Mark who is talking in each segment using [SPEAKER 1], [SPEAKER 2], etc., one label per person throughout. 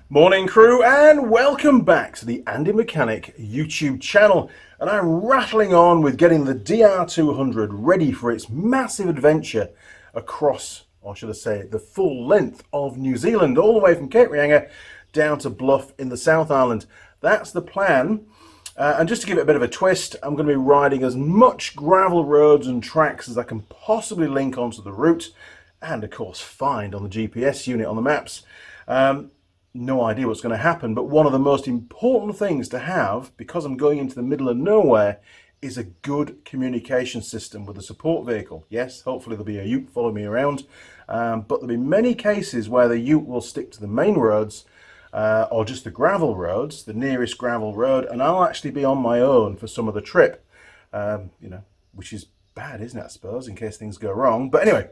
[SPEAKER 1] Morning crew, and welcome back to the Andy Mechanic YouTube channel. And I'm rattling on with getting the DR200 ready for its massive adventure across, or should I say, the full length of New Zealand, all the way from Cape Reinga down to Bluff in the South Island. That's the plan. And just to give it a bit of a twist, I'm going to be riding as much gravel roads and tracks as I can possibly link onto the route, and of course find on the GPS unit on the maps. No idea what's going to happen, but one of the most important things to have, because I'm going into the middle of nowhere, is a good communication system with a support vehicle. Yes, hopefully there'll be a ute following me around, but there'll be many cases where the ute will stick to the main roads or just the gravel roads, the nearest gravel road, and I'll actually be on my own for some of the trip, which is bad, isn't it, I suppose, in case things go wrong. But anyway,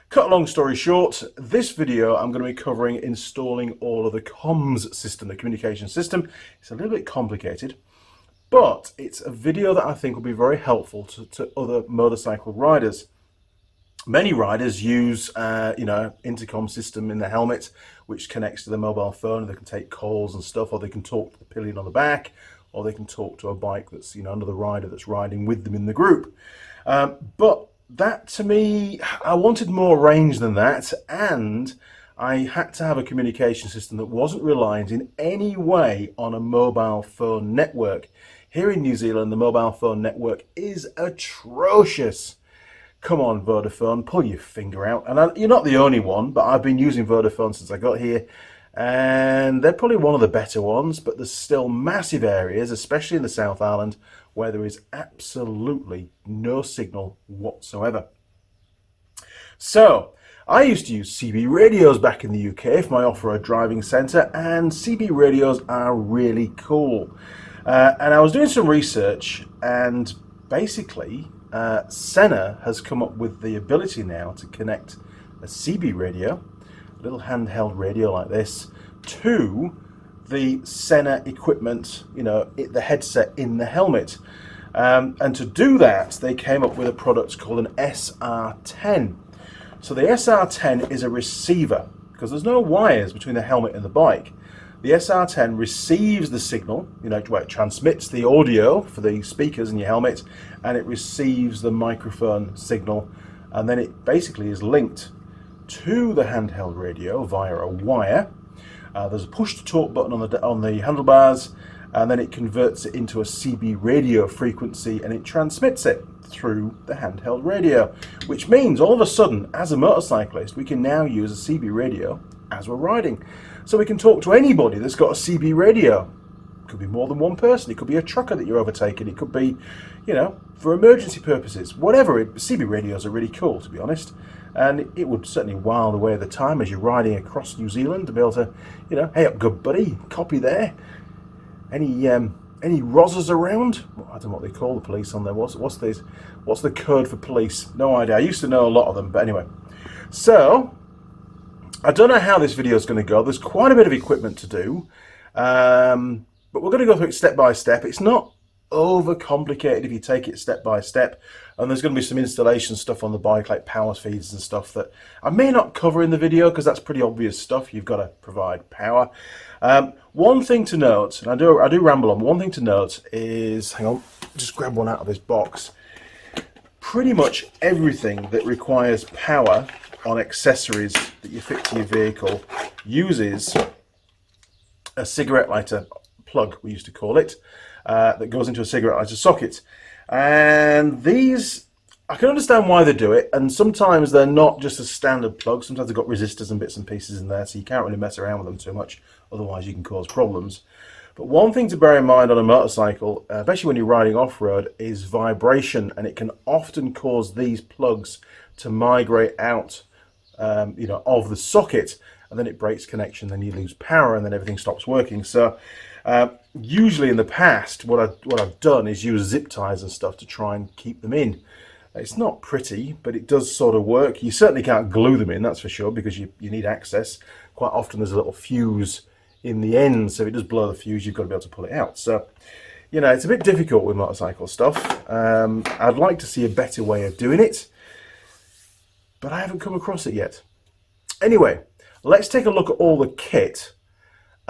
[SPEAKER 1] cut a long story short, this video I'm going to be covering installing all of the comms system, the communication system. It's a little bit complicated, but it's a video that I think will be very helpful to other motorcycle riders. Many riders use, intercom system in the helmet, which connects to the mobile phone. They can take calls and stuff, or they can talk to the pillion on the back, or they can talk to a bike that's, under the rider that's riding with them in the group. But that, to me, I wanted more range than that, and I had to have a communication system that wasn't reliant in any way on a mobile phone network. Here in New Zealand, the mobile phone network is atrocious. Come on, Vodafone, pull your finger out. And you're not the only one, but I've been using Vodafone since I got here, and they're probably one of the better ones, but there's still massive areas, especially in the South Island, where there is absolutely no signal whatsoever. So I used to use CB radios back in the UK for my off-road driving centre, and CB radios are really cool. And I was doing some research, and basically SENA has come up with the ability now to connect a CB radio, a little handheld radio like this, to the SENA equipment, the headset in the helmet. And to do that, they came up with a product called an SR-10. So the SR-10 is a receiver, because there's no wires between the helmet and the bike. The SR-10 receives the signal, where it transmits the audio for the speakers in your helmet, and it receives the microphone signal, and then it basically is linked to the handheld radio via a wire. There's a push-to-talk button on the handlebars, and then it converts it into a CB radio frequency, and it transmits it through the handheld radio, which means all of a sudden, as a motorcyclist, we can now use a CB radio as we're riding. So we can talk to anybody that's got a CB radio. It could be more than one person. It could be a trucker that you're overtaking. It could be, for emergency purposes, whatever. CB radios are really cool, to be honest. And it would certainly while away the time as you're riding across New Zealand to be able to, hey up good buddy, copy there. Any rozzers around? Well, I don't know what they call the police on there. What's the code for police? No idea. I used to know a lot of them, but anyway. So I don't know how this video is going to go. There's quite a bit of equipment to do, but we're going to go through it step by step. It's not over complicated if you take it step by step, and there's going to be some installation stuff on the bike, like power feeds and stuff that I may not cover in the video because that's pretty obvious stuff. You've got to provide power. One thing to note, and I do ramble on, one thing to note is, hang on, just grab one out of this box. Pretty much everything that requires power on accessories that you fit to your vehicle uses a cigarette lighter plug, we used to call it, that goes into a cigarette lighter socket. And these, I can understand why they do it, and sometimes they're not just a standard plug. Sometimes they've got resistors and bits and pieces in there, so you can't really mess around with them too much, otherwise you can cause problems. But one thing to bear in mind on a motorcycle, especially when you're riding off-road, is vibration, and it can often cause these plugs to migrate out of the socket, and then it breaks connection, then you lose power, and then everything stops working. So usually in the past, what I've done is use zip ties and stuff to try and keep them in. It's not pretty, but it does sort of work. You certainly can't glue them in, that's for sure, because you need access. Quite often there's a little fuse in the end, so if it does blow the fuse, you've got to be able to pull it out. So, it's a bit difficult with motorcycle stuff. I'd like to see a better way of doing it, but I haven't come across it yet. Anyway, let's take a look at all the kit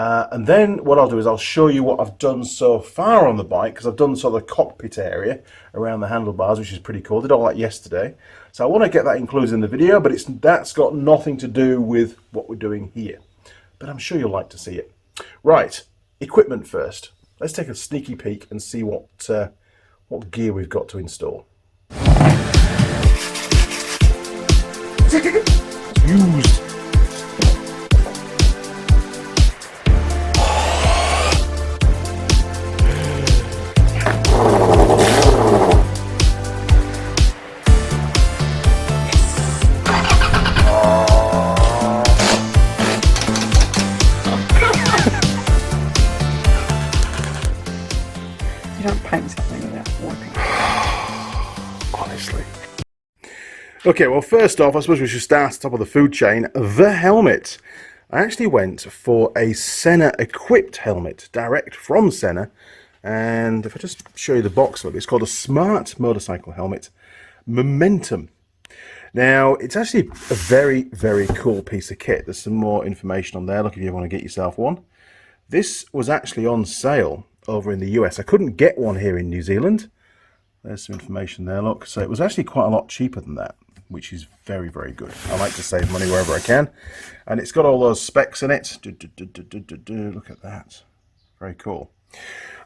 [SPEAKER 1] And then what I'll do is I'll show you what I've done so far on the bike, because I've done sort of the cockpit area around the handlebars, which is pretty cool. Did all that yesterday. So I want to get that included in the video, but that's got nothing to do with what we're doing here. But I'm sure you'll like to see it. Right, equipment first. Let's take a sneaky peek and see what gear we've got to install. It's used.
[SPEAKER 2] You don't paint something without working.
[SPEAKER 1] Honestly. Okay, well, first off, I suppose we should start at the top of the food chain. The helmet. I actually went for a SENA equipped helmet, direct from SENA. And if I just show you the box of it, it's called a Smart Motorcycle Helmet Momentum. Now, it's actually a very, very cool piece of kit. There's some more information on there. Look, if you want to get yourself one. This was actually on sale over in the US. I couldn't get one here in New Zealand. There's some information there, look. So it was actually quite a lot cheaper than that, which is very, very good. I like to save money wherever I can. And it's got all those specs in it. Look at that. Very cool.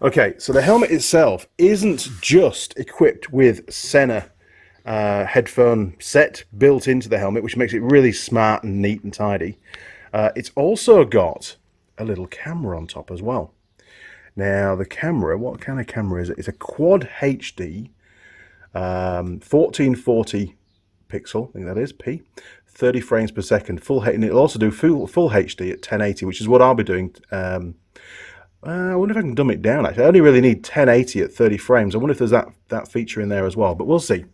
[SPEAKER 1] Okay, so the helmet itself isn't just equipped with SENA headphone set built into the helmet, which makes it really smart and neat and tidy. It's also got a little camera on top as well. Now the camera, what kind of camera is it? It's a quad HD 1440 pixel, I think that is, P, 30 frames per second, and it'll also do full HD at 1080, which is what I'll be doing. I wonder if I can dumb it down, actually. I only really need 1080 at 30 frames. I wonder if there's that feature in there as well, but we'll see.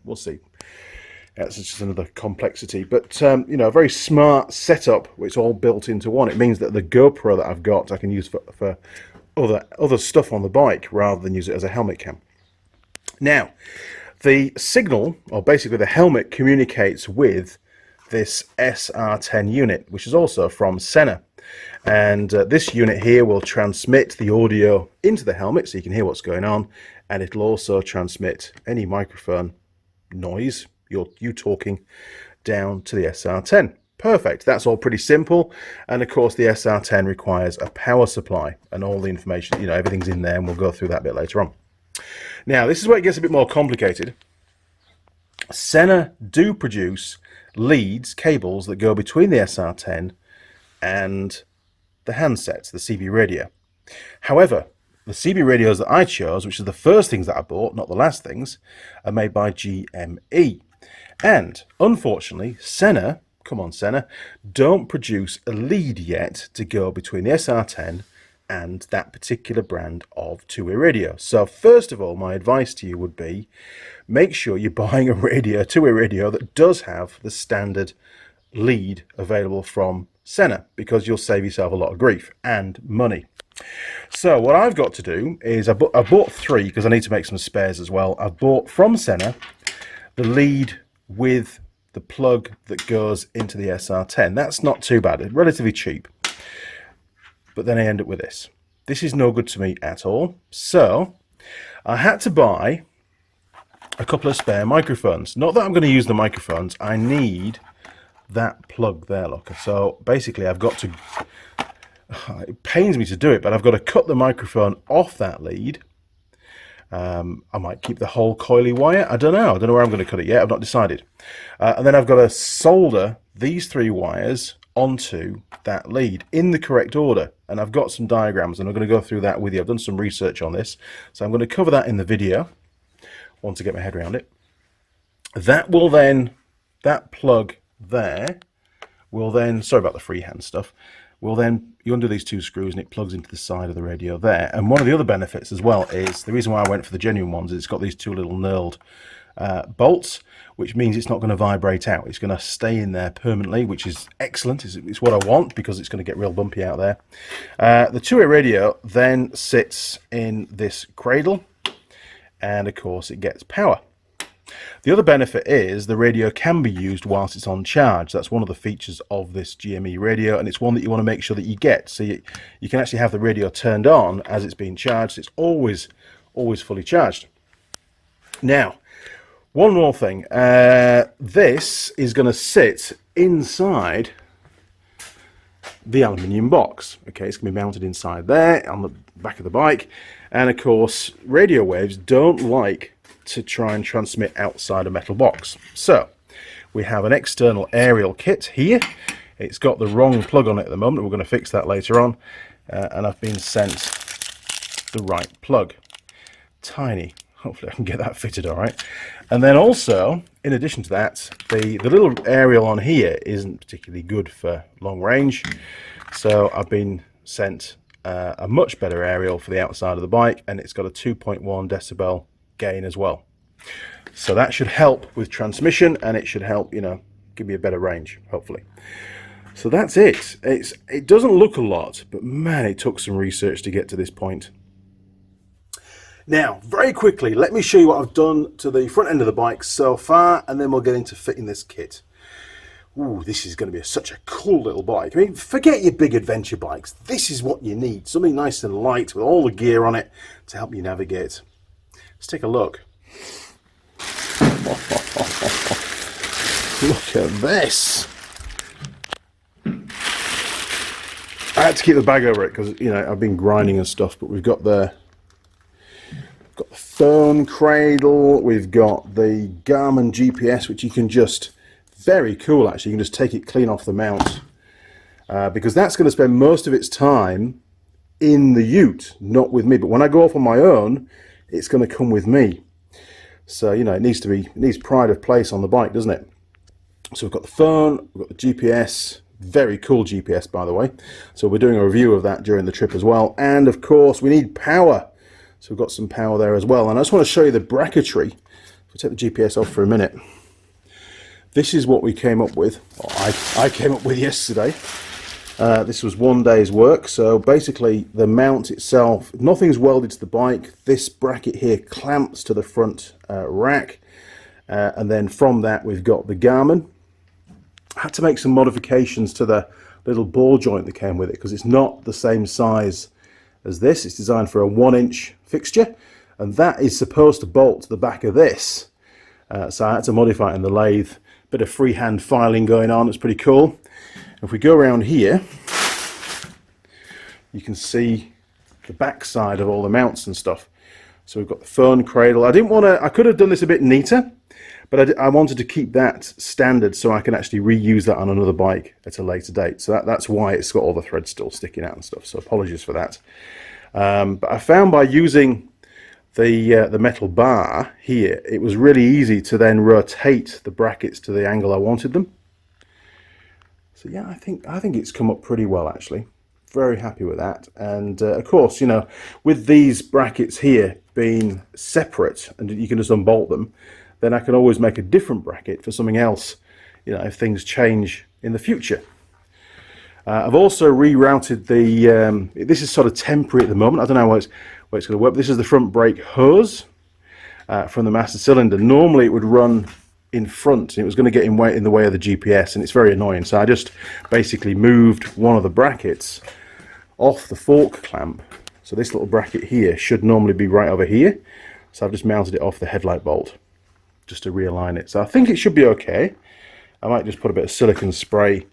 [SPEAKER 1] That's just another complexity. But, you know, a very smart setup, it's all built into one. It means that the GoPro that I've got, I can use for other stuff on the bike rather than use it as a helmet cam. Now, the signal, or basically the helmet, communicates with this SR-10 unit, which is also from SENA. And this unit here will transmit the audio into the helmet so you can hear what's going on, and it'll also transmit any microphone noise, you talking, down to the SR-10. Perfect. That's all pretty simple. And of course the SR-10 requires a power supply, and all the information, you know, everything's in there, and we'll go through that a bit later on. Now, this is where it gets a bit more complicated. SENA do produce leads, cables that go between the SR-10 and the handsets, the CB radio. However, the CB radios that I chose, which are the first things that I bought, not the last things, are made by GME. And unfortunately, SENA, come on SENA, don't produce a lead yet to go between the SR-10 and that particular brand of two-way radio. So first of all, my advice to you would be, make sure you're buying a two-way radio that does have the standard lead available from SENA, because you'll save yourself a lot of grief and money. So what I've got to do is I bought three, because I need to make some spares as well. I've bought from SENA the lead with the plug that goes into the SR-10. That's not too bad. It's relatively cheap. But then I end up with this. This is no good to me at all. So I had to buy a couple of spare microphones. Not that I'm going to use the microphones. I need that plug there, look. So basically I've got to, it pains me to do it, but I've got to cut the microphone off that lead. I might keep the whole coily wire. I don't know where I'm going to cut it yet. I've not decided. And then I've got to solder these three wires onto that lead in the correct order. And I've got some diagrams, and I'm going to go through that with you. I've done some research on this, so I'm going to cover that in the video once I get my head around it. That plug there will then, sorry about the freehand stuff, will then, you undo these two screws and it plugs into the side of the radio there. And one of the other benefits as well is, the reason why I went for the genuine ones is it's got these two little knurled bolts, which means it's not going to vibrate out. It's going to stay in there permanently, which is excellent. It's what I want, because it's going to get real bumpy out there. The two-way radio then sits in this cradle, and of course it gets power. The other benefit is the radio can be used whilst it's on charge. That's one of the features of this GME radio, and it's one that you want to make sure that you get. So you can actually have the radio turned on as it's being charged. It's always fully charged. Now, one more thing. This is going to sit inside the aluminium box. Okay, it's going to be mounted inside there on the back of the bike. And of course, radio waves don't like to try and transmit outside a metal box. So we have an external aerial kit here. It's got the wrong plug on it at the moment. We're going to fix that later on. And I've been sent the right plug. Tiny. Hopefully I can get that fitted all right. And then also, in addition to that, the little aerial on here isn't particularly good for long range. So I've been sent a much better aerial for the outside of the bike, and it's got a 2.1 decibel gain as well. So that should help with transmission, and it should help, you know, give me a better range, hopefully. So that's it. It doesn't look a lot, but man, it took some research to get to this point. Now, very quickly, let me show you what I've done to the front end of the bike so far, and then we'll get into fitting this kit. Ooh, this is going to be such a cool little bike. I mean, forget your big adventure bikes. This is what you need. Something nice and light with all the gear on it to help you navigate. Let's take a look. Look at this. I had to keep the bag over it because, you know, I've been grinding and stuff, but we've got the phone cradle, we've got the Garmin GPS, which you can just, very cool actually, you can just take it clean off the mount, because that's going to spend most of its time in the ute, not with me. But when I go off on my own, it's going to come with me. So, you know, it needs pride of place on the bike, doesn't it? So we've got the phone, we've got the GPS, very cool GPS by the way. So we're doing a review of that during the trip as well. And of course we need power. So we've got some power there as well. And I just want to show you the bracketry. If we take the GPS off for a minute. This is what we came up with. I came up with yesterday. This was one day's work. So basically the mount itself, nothing's welded to the bike. This bracket here clamps to the front rack. And then from that we've got the Garmin. I had to make some modifications to the little ball joint that came with it because it's not the same size as this. It's designed for a 1-inch fixture, and that is supposed to bolt to the back of this. So I had to modify it in the lathe. Bit of freehand filing going on. It's pretty cool. If we go around here, you can see the back side of all the mounts and stuff. So we've got the phone cradle. I could have done this a bit neater, but I wanted to keep that standard so I can actually reuse that on another bike at a later date. So that's why it's got all the threads still sticking out and stuff. So apologies for that. But I found by using the metal bar here, it was really easy to then rotate the brackets to the angle I wanted them. So yeah, I think it's come up pretty well actually. Very happy with that. And of course, you know, with these brackets here being separate and you can just unbolt them, then I can always make a different bracket for something else, you know, if things change in the future. I've also rerouted the, this is sort of temporary at the moment. I don't know where it's going to work. This is the front brake hose from the master cylinder. Normally it would run in front and it was going to get in the way of the GPS, and it's very annoying. So I just basically moved one of the brackets off the fork clamp. So this little bracket here should normally be right over here. So I've just mounted it off the headlight bolt just to realign it. So I think it should be okay. I might just put a bit of silicone spray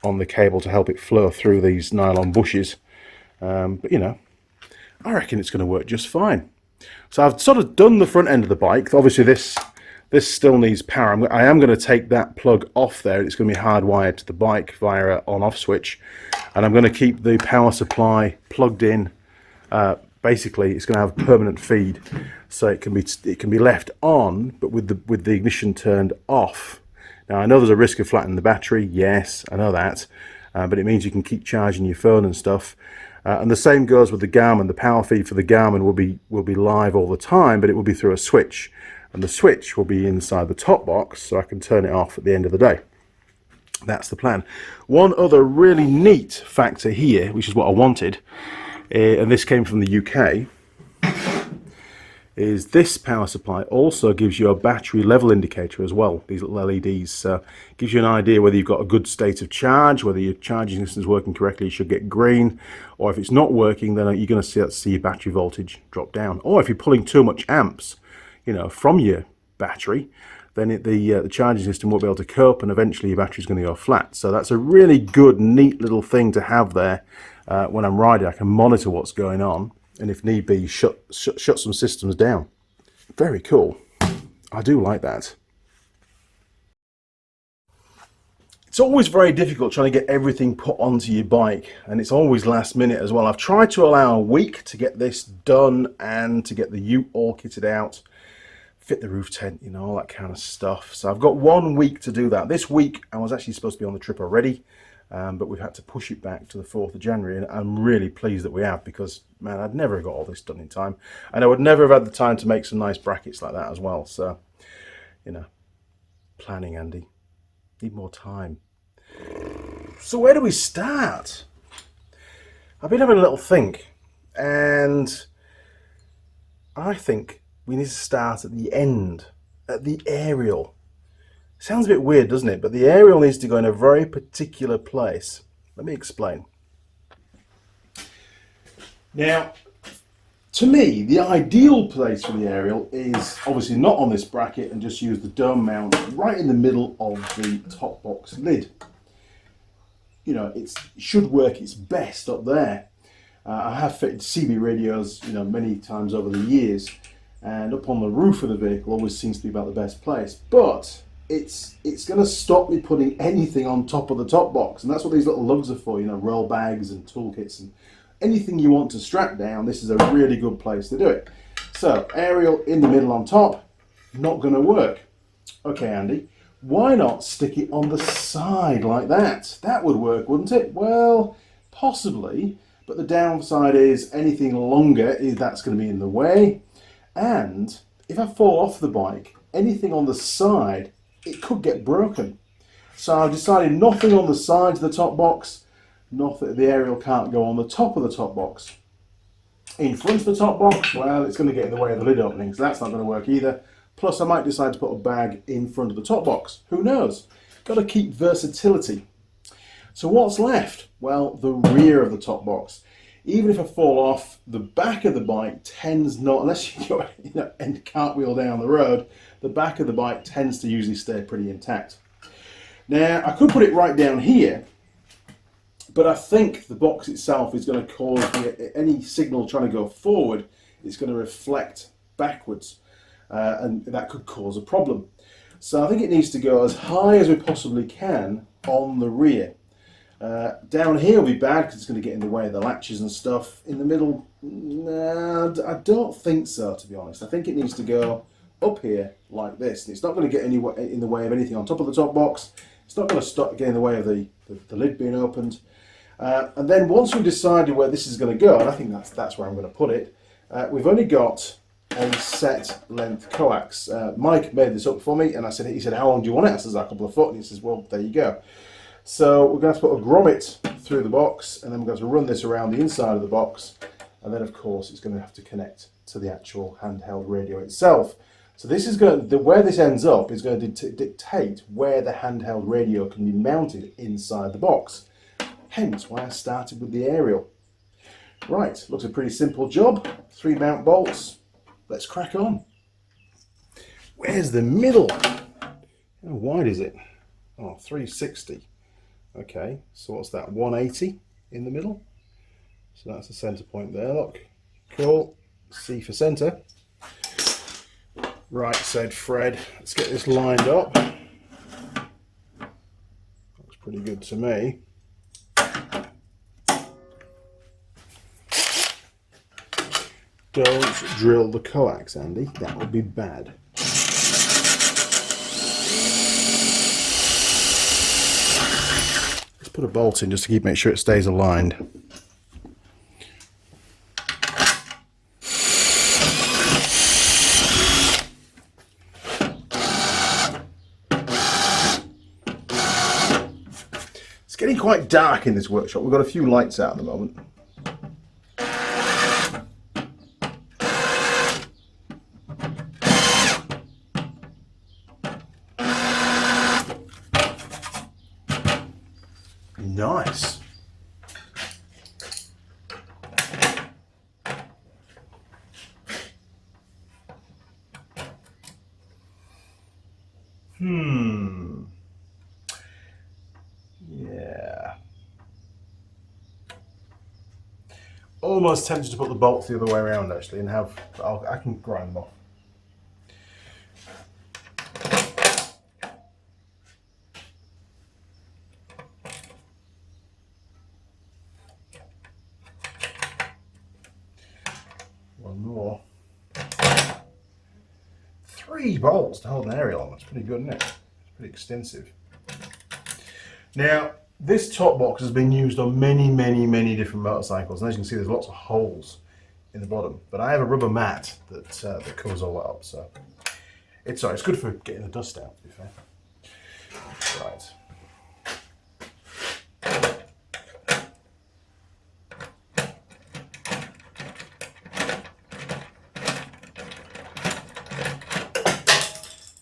[SPEAKER 1] on the cable to help it flow through these nylon bushes. But you know, I reckon it's going to work just fine. So I've sort of done the front end of the bike. Obviously this still needs power. I am going to take that plug off there. It's going to be hardwired to the bike via an on-off switch. And I'm going to keep the power supply plugged in. Basically, it's going to have permanent feed, so it can be left on, but with the ignition turned off. Now I know there's a risk of flattening the battery. Yes, I know that, but it means you can keep charging your phone and stuff. And the same goes with the Garmin. The power feed for the Garmin will be live all the time, but it will be through a switch, and the switch will be inside the top box, so I can turn it off at the end of the day. That's the plan. One other really neat factor here, which is what I wanted, and this came from the UK, is this power supply also gives you a battery level indicator as well, these little LEDs. So gives you an idea whether you've got a good state of charge, whether your charging system is working correctly, you should get green, or if it's not working, then you're going to see your battery voltage drop down. Or if you're pulling too much amps, you know, from your battery, then the charging system won't be able to cope, and eventually your battery's going to go flat. So that's a really good, neat little thing to have there. When I'm riding, I can monitor what's going on, and if need be, shut some systems down. Very cool. I do like that. It's always very difficult trying to get everything put onto your bike, and it's always last minute as well. I've tried to allow a week to get this done and to get the ute all kitted out, fit the roof tent, you know, all that kind of stuff. So I've got 1 week to do that. This week I was actually supposed to be on the trip already, but we've had to push it back to the 4th of January, and I'm really pleased that we have, because man, I'd never got all this done in time, and I would never have had the time to make some nice brackets like that as well. So, you know, planning, Andy, need more time. So where do we start? I've been having a little think, and I think we need to start at the end, at the aerial. Sounds a bit weird, doesn't it? But the aerial needs to go in a very particular place. Let me explain. Now, to me, the ideal place for the aerial is obviously not on this bracket, and just use the dome mount right in the middle of the top box lid. You know, it should work its best up there. I have fitted CB radios, you know, many times over the years, and up on the roof of the vehicle always seems to be about the best place. But it's going to stop me putting anything on top of the top box, and that's what these little lugs are for, you know, roll bags and toolkits and anything you want to strap down. This is a really good place to do it. So aerial in the middle on top, not going to work. Okay, Andy, why not stick it on the side like that? That would work, wouldn't it? Well, possibly, but the downside is anything longer that's going to be in the way, and if I fall off the bike, anything on the side, it could get broken. So I've decided nothing on the sides of the top box, nothing, the aerial can't go on the top of the top box. In front of the top box, well, it's going to get in the way of the lid opening, so that's not going to work either. Plus I might decide to put a bag in front of the top box. Who knows? Got to keep versatility. So what's left? Well, the rear of the top box. Even if I fall off, the back of the bike tends not, unless you go, you know, and cartwheel down the road, the back of the bike tends to usually stay pretty intact. Now, I could put it right down here, but I think the box itself is going to cause any signal trying to go forward, it's going to reflect backwards, and that could cause a problem. So I think it needs to go as high as we possibly can on the rear. Down here will be bad because it's going to get in the way of the latches and stuff. In the middle, nah, I don't think so, to be honest. I think it needs to go up here like this. And it's not going to get in the way of anything on top of the top box. It's not going to get in the way of the lid being opened. And then once we've decided where this is going to go, and I think that's where I'm going to put it, we've only got a set length coax. Mike made this up for me, and he said, how long do you want it? I said, a couple of foot. And he says, well, there you go. So we're going to have to put a grommet through the box, and then we're going to run this around the inside of the box, and then of course it's going to have to connect to the actual handheld radio itself. So this is where this ends up is going to dictate where the handheld radio can be mounted inside the box. Hence why I started with the aerial. Right, looks a pretty simple job. 3 mount bolts. Let's crack on. Where's the middle? How wide is it? Oh, 360. Okay, so what's that, 180 in the middle? So that's the center point there, look. Cool, C for center. Right, said Fred, let's get this lined up. Looks pretty good to me. Don't drill the coax, Andy, that would be bad. Put a bolt in just to make sure it stays aligned. It's getting quite dark in this workshop. We've got a few lights out at the moment. Nice. Yeah. Almost tempted to put the bolts the other way around actually and have, I can grind them off. One more. 3 bolts to hold an aerial on, that's pretty good, isn't it? It's pretty extensive. Now, this top box has been used on many different motorcycles, and as you can see, there's lots of holes in the bottom. But I have a rubber mat that covers all that up, so it's good for getting the dust out, to be fair. Right.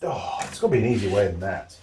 [SPEAKER 1] Oh, it's got to be an easier way than that.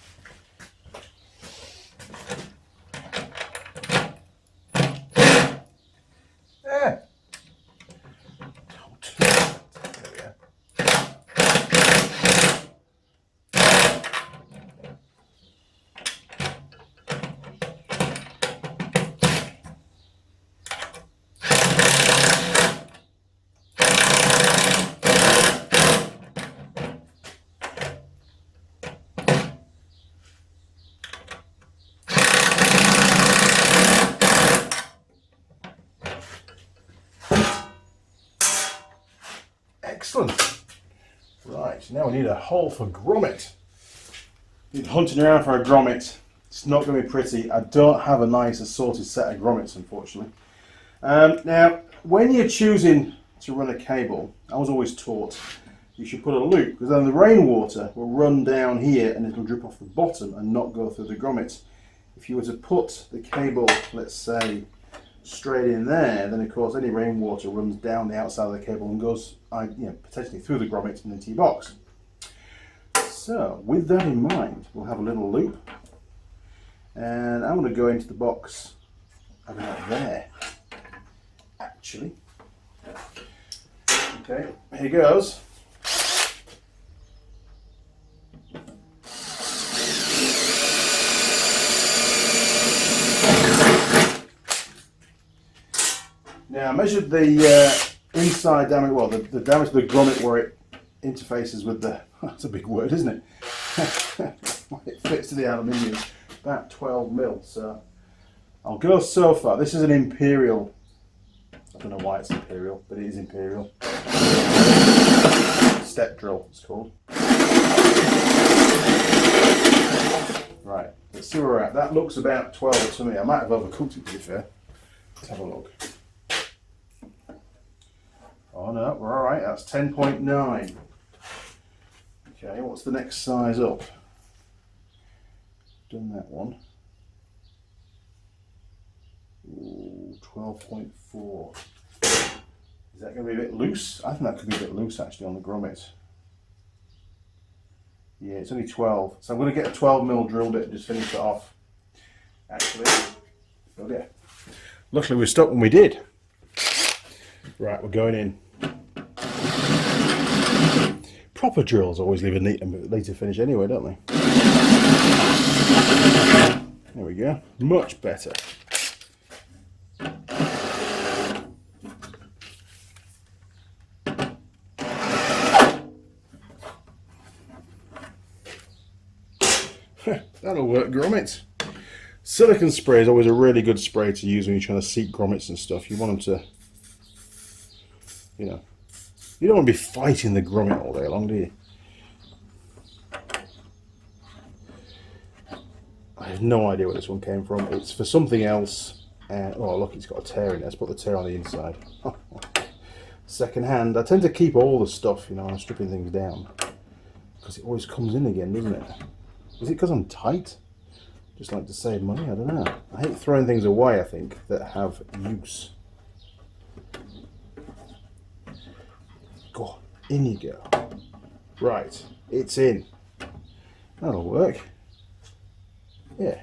[SPEAKER 1] Excellent. Right, now we need a hole for grommet. Been hunting around for a grommet. It's not going to be pretty. I don't have a nice assorted set of grommets, unfortunately. Now, when you're choosing to run a cable, I was always taught you should put a loop, because then the rainwater will run down here and it'll drip off the bottom and not go through the grommet. If you were to put the cable, let's say, straight in there, then of course any rainwater runs down the outside of the cable and goes potentially through the grommet and into your box. So with that in mind, we'll have a little loop, and I'm going to go into the box about there actually. Okay, here goes. Now I measured the inside damage, well the damage to the grommet where it interfaces with the, that's a big word isn't it? It fits to the aluminium, about 12 mil, so I'll go so far. This is an Imperial, I don't know why it's Imperial, but it is Imperial. Step drill it's called. Right, let's see where we're at. That looks about 12 to me. I might have overcooked it to be fair. Let's have a look. Oh no, we're alright, that's 10.9. Okay, what's the next size up? Done that one. Ooh, 12.4. Is that going to be a bit loose? I think that could be a bit loose actually on the grommet. Yeah, it's only 12. So I'm going to get a 12 mil drill bit and just finish it off. Actually, oh yeah. Luckily we stopped when we did. Right, we're going in. Proper drills always leave a neater finish anyway, don't they? There we go. Much better. That'll work, grommets. Silicon spray is always a really good spray to use when you're trying to seat grommets and stuff. You want them to, you know, you don't want to be fighting the grommet all day long, do you? I have no idea where this one came from. It's for something else. Oh look, it's got a tear in it. Let's put the tear on the inside. Second hand. I tend to keep all the stuff, you know, when I'm stripping things down, because it always comes in again, doesn't it? Is it because I'm tight? Just like to save money? I don't know. I hate throwing things away, I think, that have use. Go on, in you go. Right, it's in. That'll work. Yeah.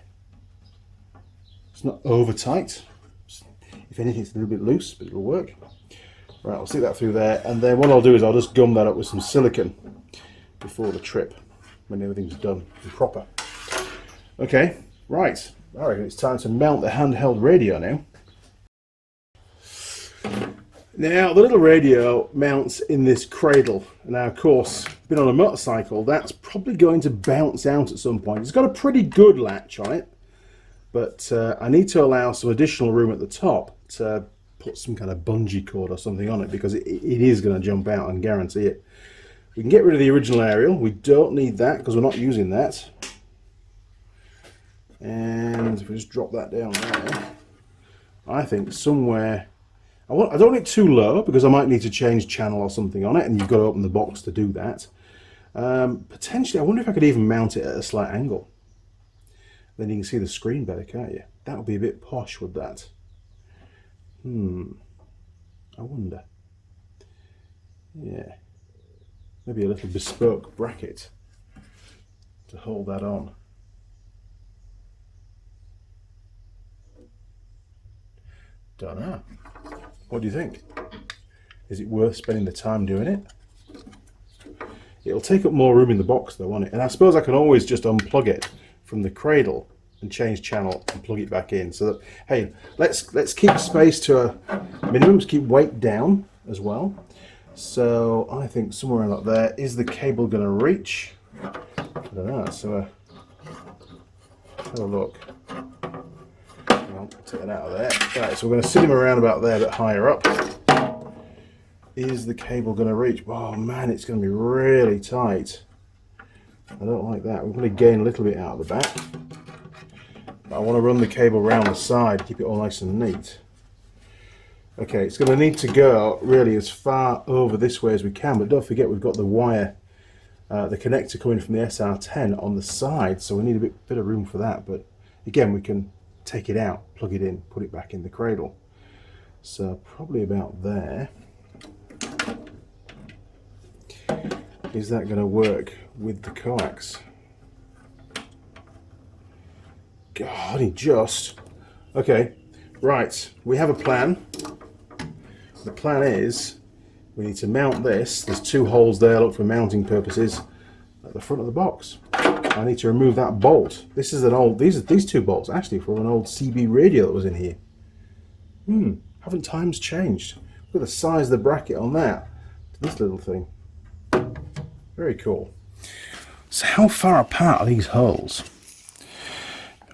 [SPEAKER 1] It's not over tight. If anything, it's a little bit loose, but it'll work. Right, I'll stick that through there, and then what I'll do is I'll just gum that up with some silicone before the trip, when everything's done and proper. Okay, right. I reckon it's time to mount the handheld radio now. Now, the little radio mounts in this cradle. Now, of course, been on a motorcycle, that's probably going to bounce out at some point. It's got a pretty good latch on it, but I need to allow some additional room at the top to put some kind of bungee cord or something on it, because it is going to jump out, and guarantee it. We can get rid of the original aerial. We don't need that because we're not using that. And if we just drop that down there, I think somewhere, I don't want it too low because I might need to change channel or something on it, and you've got to open the box to do that. Potentially, I wonder if I could even mount it at a slight angle. Then you can see the screen better, can't you? That would be a bit posh, would that? I wonder. Yeah. Maybe a little bespoke bracket to hold that on. Don't know. What do you think? Is it worth spending the time doing it? It'll take up more room in the box though, won't it? And I suppose I can always just unplug it from the cradle and change channel and plug it back in. So that, hey, let's keep space to a minimum, let's keep weight down as well. So I think somewhere around up there, is the cable going to reach? I don't know. So have a look. I'll take that out of there. Right, so we're going to sit him around about there, a bit higher up. Is the cable going to reach? Oh man, it's going to be really tight. I don't like that. We're going to gain a little bit out of the back. But I want to run the cable around the side, keep it all nice and neat. Okay, it's going to need to go really as far over this way as we can, but don't forget we've got the wire, the connector coming from the SR-10 on the side, so we need a bit of room for that. But again, we can take it out, plug it in, put it back in the cradle. So probably about there. Is that going to work with the coax? God, he just... Okay, right, we have a plan. The plan is we need to mount this. There's two holes there, look, for mounting purposes at the front of the box. I need to remove that bolt. This is an old, these two bolts actually from an old CB radio that was in here. Haven't times changed? Look at the size of the bracket on that. This little thing. Very cool. So how far apart are these holes?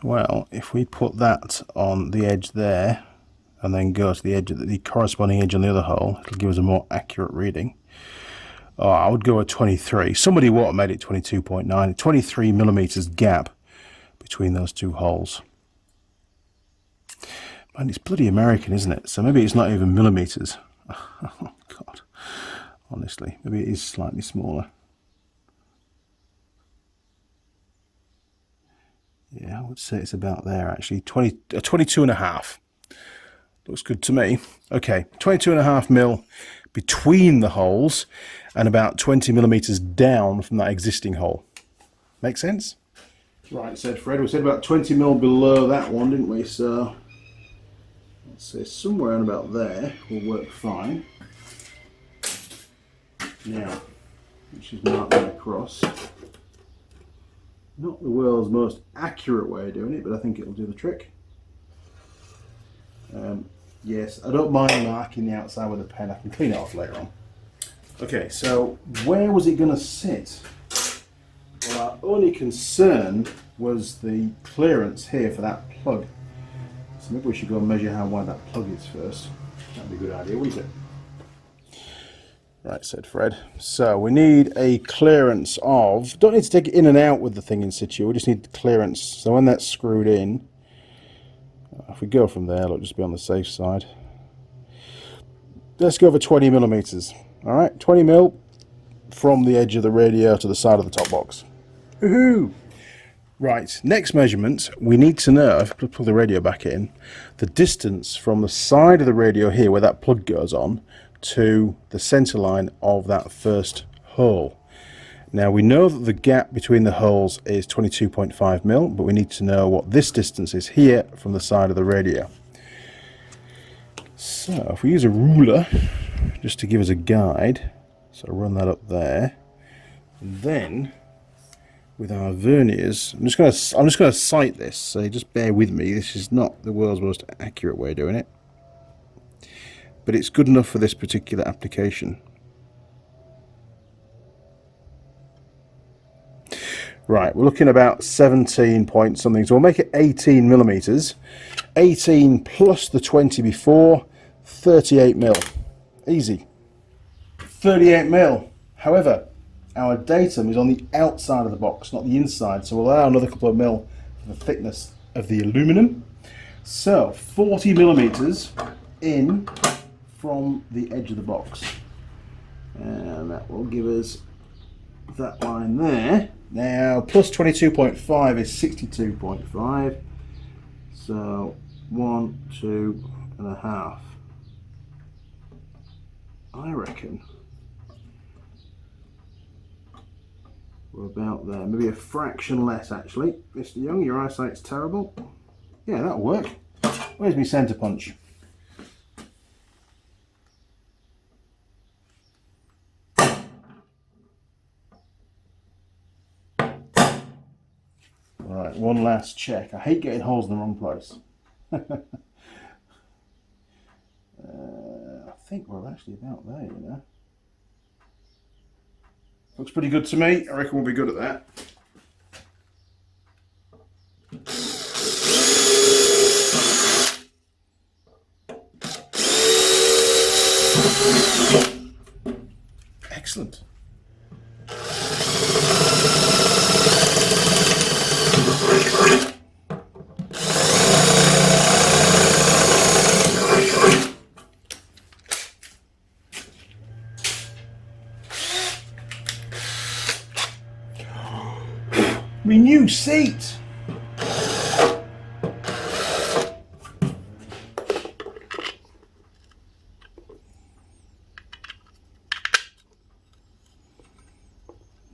[SPEAKER 1] Well, if we put that on the edge there and then go to the edge of the corresponding edge on the other hole, it'll give us a more accurate reading. Oh, I would go at 23. Somebody would have made it 22.9. 23 millimeters gap between those two holes. And it's bloody American, isn't it? So maybe it's not even millimeters. Oh God, honestly, maybe it is slightly smaller. Yeah, I would say it's about there actually. 22 and a half. Looks good to me. Okay, 22.5 mil between the holes and about 20 millimeters down from that existing hole. Make sense? Right, said Fred. We said about 20 mil below that one, didn't we? So let's say somewhere around about there will work fine. Now, let's just mark that across. Not the world's most accurate way of doing it, but I think it'll do the trick. Yes, I don't mind marking the outside with a pen. I can clean it off later on. Okay, so where was it going to sit? Well, our only concern was the clearance here for that plug. So maybe we should go and measure how wide that plug is first. That'd be a good idea, wouldn't it? Right, said Fred. So we need a clearance of, don't need to take it in and out with the thing in situ, we just need the clearance. So when that's screwed in, if we go from there, it'll just be on the safe side. Let's go for 20 millimeters. All right, 20 mil from the edge of the radio to the side of the top box. Woohoo! Right, next measurement, we need to know, if we plug the radio back in, the distance from the side of the radio here where that plug goes on to the center line of that first hole. Now we know that the gap between the holes is 22.5 mil, but we need to know what this distance is here from the side of the radio. So if we use a ruler just to give us a guide, so run that up there, and then with our verniers, I'm just going to sight this, so just bear with me. This is not the world's most accurate way of doing it, but it's good enough for this particular application. Right, we're looking about 17 point something, so we'll make it 18 millimeters. 18 plus the 20 before, 38 mil. Easy. 38 mil. However, our datum is on the outside of the box, not the inside, so we'll allow another couple of mil for the thickness of the aluminum. So 40 millimeters in from the edge of the box, and that will give us that line there. Now plus 22.5 is 62.5, so 1, 2.5. I reckon we're about there, maybe a fraction less actually. Mr. Young, your eyesight's terrible. Yeah, that'll work. Where's my centre punch? Right, one last check. I hate getting holes in the wrong place. I think we're actually about there, you know. Looks pretty good to me. I reckon we'll be good at that. Excellent. My new seat.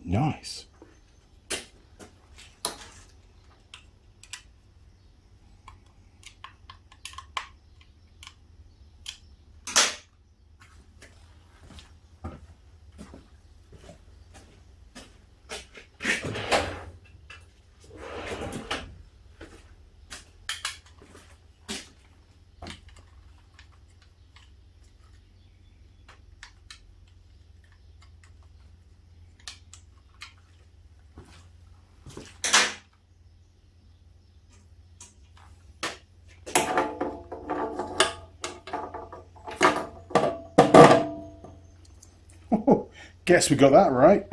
[SPEAKER 1] Nice. Guess we got that right.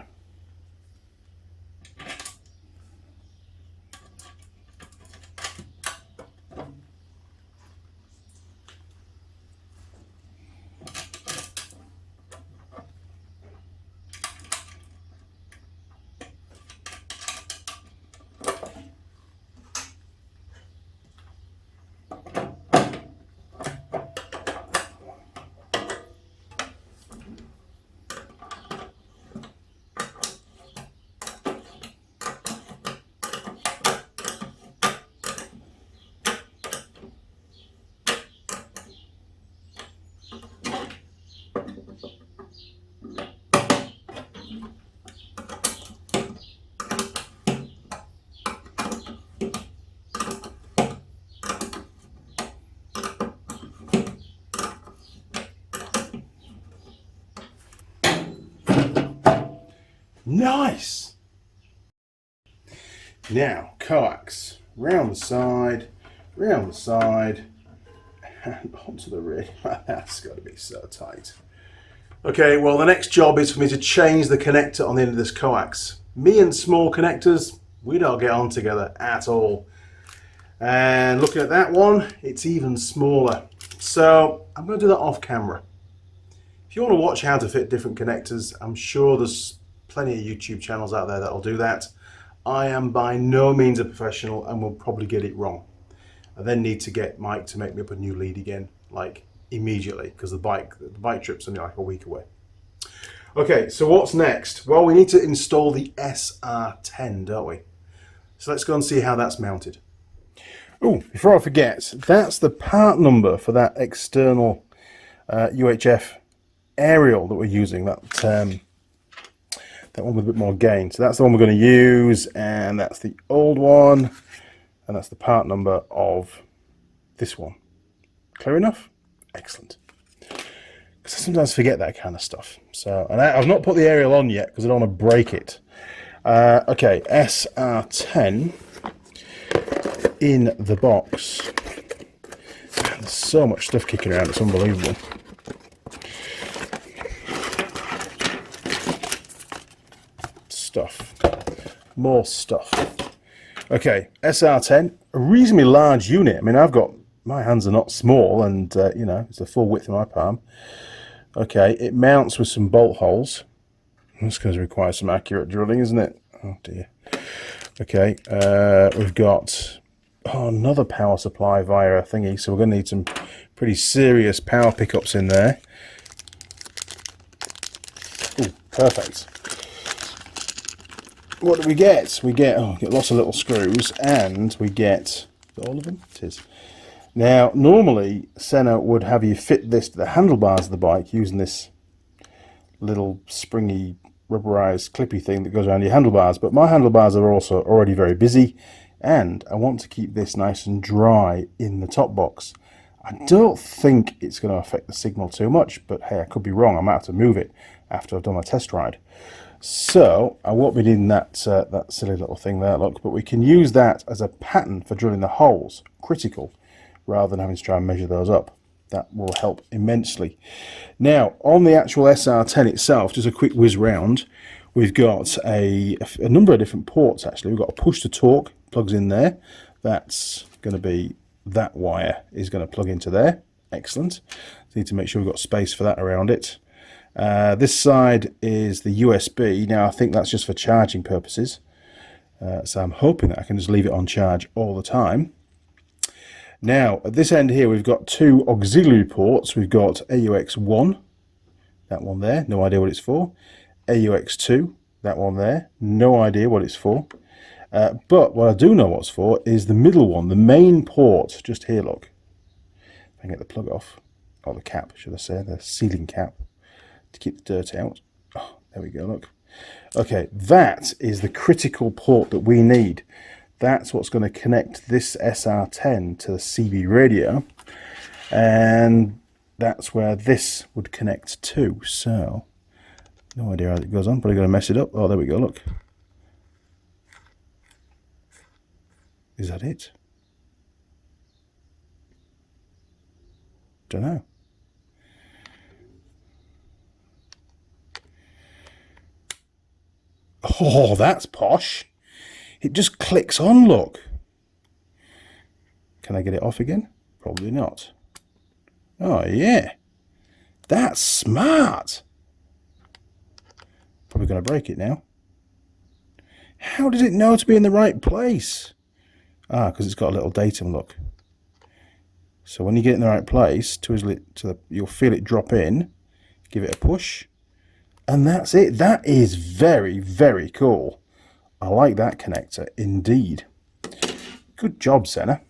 [SPEAKER 1] Nice. Now coax round the side, and onto the rig. That's got to be so tight. Okay, well the next job is for me to change the connector on the end of this coax. Me and small connectors, we don't get on together at all. And looking at that one, it's even smaller. So I'm going to do that off camera. If you want to watch how to fit different connectors, I'm sure there's plenty of YouTube channels out there that'll do that. I am by no means a professional and will probably get it wrong. I then need to get Mike to make me up a new lead again, like immediately, because the bike trip's only like a week away. Okay, so what's next? Well, we need to install the SR-10, don't we? So let's go and see how that's mounted. Oh, before I forget, that's the part number for that external UHF aerial that we're using, that one with a bit more gain. So that's the one we're going to use, and that's the old one, and that's the part number of this one. Clear enough? Excellent. Because I sometimes forget that kind of stuff. So, and I've not put the aerial on yet because I don't want to break it. Okay, SR-10 in the box. There's so much stuff kicking around, it's unbelievable. Stuff. More stuff. Okay, SR-10, a reasonably large unit. I mean, my hands are not small, and you know, it's the full width of my palm. Okay, it mounts with some bolt holes. That's going to require some accurate drilling, isn't it? Oh dear. Okay, we've got another power supply via a thingy, so we're going to need some pretty serious power pickups in there. Ooh, perfect. What do we get? We get lots of little screws, and we get all of them. It is. Now, normally, SENA would have you fit this to the handlebars of the bike using this little springy, rubberized, clippy thing that goes around your handlebars. But my handlebars are also already very busy, and I want to keep this nice and dry in the top box. I don't think it's going to affect the signal too much, but hey, I could be wrong. I might have to move it after I've done my test ride. So I won't be needing that silly little thing there, look, but we can use that as a pattern for drilling the holes. Critical. Rather than having to try and measure those up. That will help immensely. Now, on the actual SR-10 itself, just a quick whiz round, we've got a number of different ports actually. We've got a push to torque, plugs in there. That's going to be, that wire is going to plug into there. Excellent. Need to make sure we've got space for that around it. This side is the USB. Now, I think that's just for charging purposes. So I'm hoping that I can just leave it on charge all the time. Now, at this end here, we've got two auxiliary ports. We've got AUX1, that one there, no idea what it's for. AUX2, that one there, no idea what it's for. But what I do know what's for is the middle one, the main port, just here, look. If I can get the plug off, or the cap, should I say, the sealing cap, to keep the dirt out. Oh, there we go, look. Okay, that is the critical port that we need. That's what's going to connect this SR-10 to the CB radio, and that's where this would connect to. So, no idea how it goes on, probably going to mess it up. Oh, there we go, look. Is that it? Don't know. Oh, that's posh. It just clicks on, look. Can I get it off again? Probably not. Oh, yeah. That's smart. Probably going to break it now. How does it know to be in the right place? Ah, because it's got a little datum, look. So when you get it in the right place, twizzle it you'll feel it drop in. Give it a push. And that's it. That is very, very cool. I like that connector, indeed. Good job, SENA.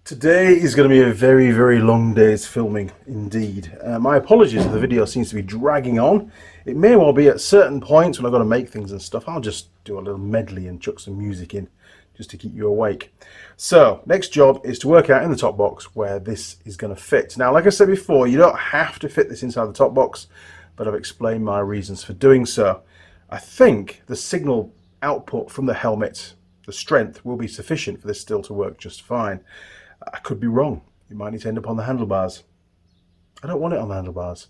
[SPEAKER 1] Today is going to be a very, very long day's filming, indeed. My apologies if the video seems to be dragging on. It may well be at certain points when I've got to make things and stuff. I'll just do a little medley and chuck some music in just to keep you awake. So, next job is to work out in the top box where this is going to fit. Now, like I said before, you don't have to fit this inside the top box, but I've explained my reasons for doing so. I think the signal output from the helmet, the strength, will be sufficient for this still to work just fine. I could be wrong. It might need to end up on the handlebars. I don't want it on the handlebars.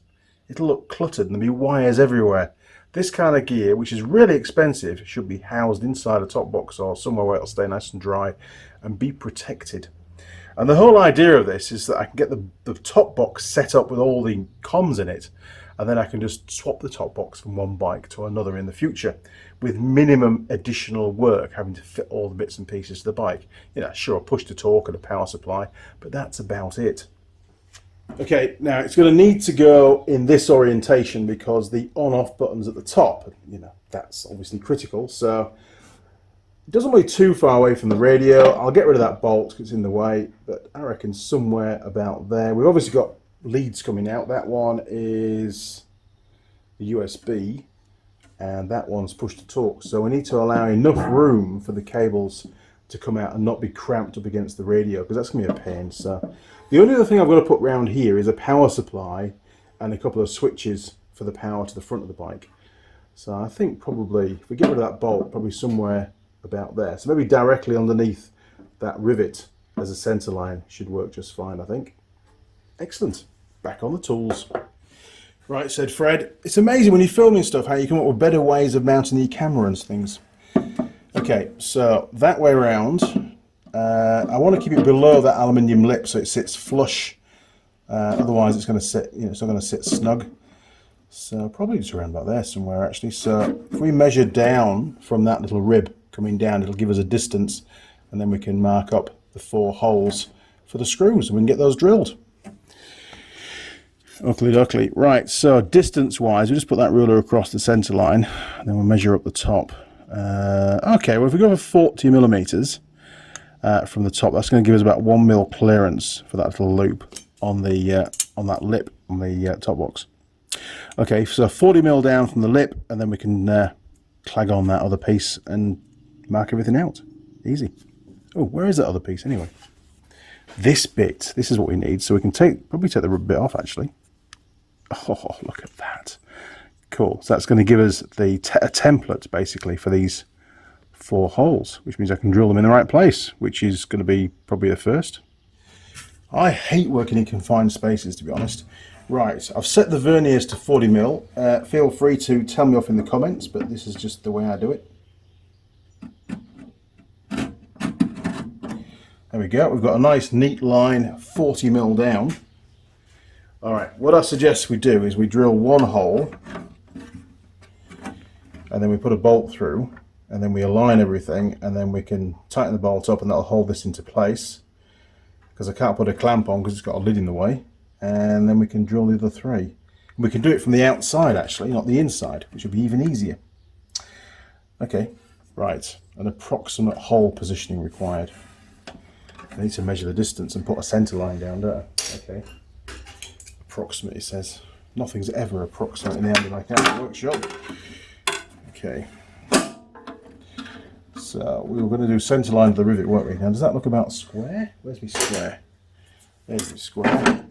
[SPEAKER 1] It'll look cluttered and there'll be wires everywhere. This kind of gear, which is really expensive, should be housed inside a top box or somewhere where it'll stay nice and dry and be protected. And the whole idea of this is that I can get the top box set up with all the comms in it, and then I can just swap the top box from one bike to another in the future with minimum additional work, having to fit all the bits and pieces to the bike. You know, sure, a push to torque and a power supply, but that's about it. Okay, now it's going to need to go in this orientation because the on-off button's at the top. You know, that's obviously critical. So it doesn't want to be too far away from the radio. I'll get rid of that bolt because it's in the way, but I reckon somewhere about there. We've obviously got leads coming out. That one is the USB, and that one's push to talk. So we need to allow enough room for the cables to come out and not be cramped up against the radio, because that's going to be a pain. So the only other thing I've got to put around here is a power supply and a couple of switches for the power to the front of the bike. So I think probably, if we get rid of that bolt, probably somewhere about there. So maybe directly underneath that rivet as a centre line should work just fine, I think. Excellent. Back on the tools. Right, said Fred. It's amazing when you're filming stuff how you come up with better ways of mounting your camera and things. Okay, so that way around, I want to keep it below that aluminium lip so it sits flush. Otherwise, it's going to sit, you know, it's not going to sit snug. So probably just around about there somewhere actually. So if we measure down from that little rib coming down, it'll give us a distance, and then we can mark up the 4 holes for the screws, and we can get those drilled. Oakley dokley. Right, so distance wise, we just put that ruler across the centre line, and then we'll measure up the top. Okay, well if we go for 40 millimeters from the top, that's going to give us about 1 mil clearance for that little loop on the on that lip on the top box. Okay, so 40 mil down from the lip, and then we can clag on that other piece and mark everything out. Easy. Oh, where is that other piece anyway? This bit. This is what we need, so we can probably take the bit off actually. Oh, look at that. Cool. So that's going to give us the a template basically for these 4 holes, which means I can drill them in the right place, which is going to be probably the first. I hate working in confined spaces, to be honest. Right, I've set the verniers to 40 mil. Feel free to tell me off in the comments, but this is just the way I do it. There we go. We've got a nice neat line, 40 mil down. All right, what I suggest we do is we drill 1 hole, and then we put a bolt through, and then we align everything, and then we can tighten the bolt up, and that'll hold this into place, because I can't put a clamp on because it's got a lid in the way. And then we can drill the other 3. We can do it from the outside actually, not the inside, which would be even easier. Okay, right, an approximate hole positioning required. I need to measure the distance and put a centre line down there. Okay, approximate, it says. Nothing's ever approximate in the Andy Mechanic workshop. Okay, so we were going to do centre line to the rivet, weren't we? Now does that look about square? Where's my square? There's my square.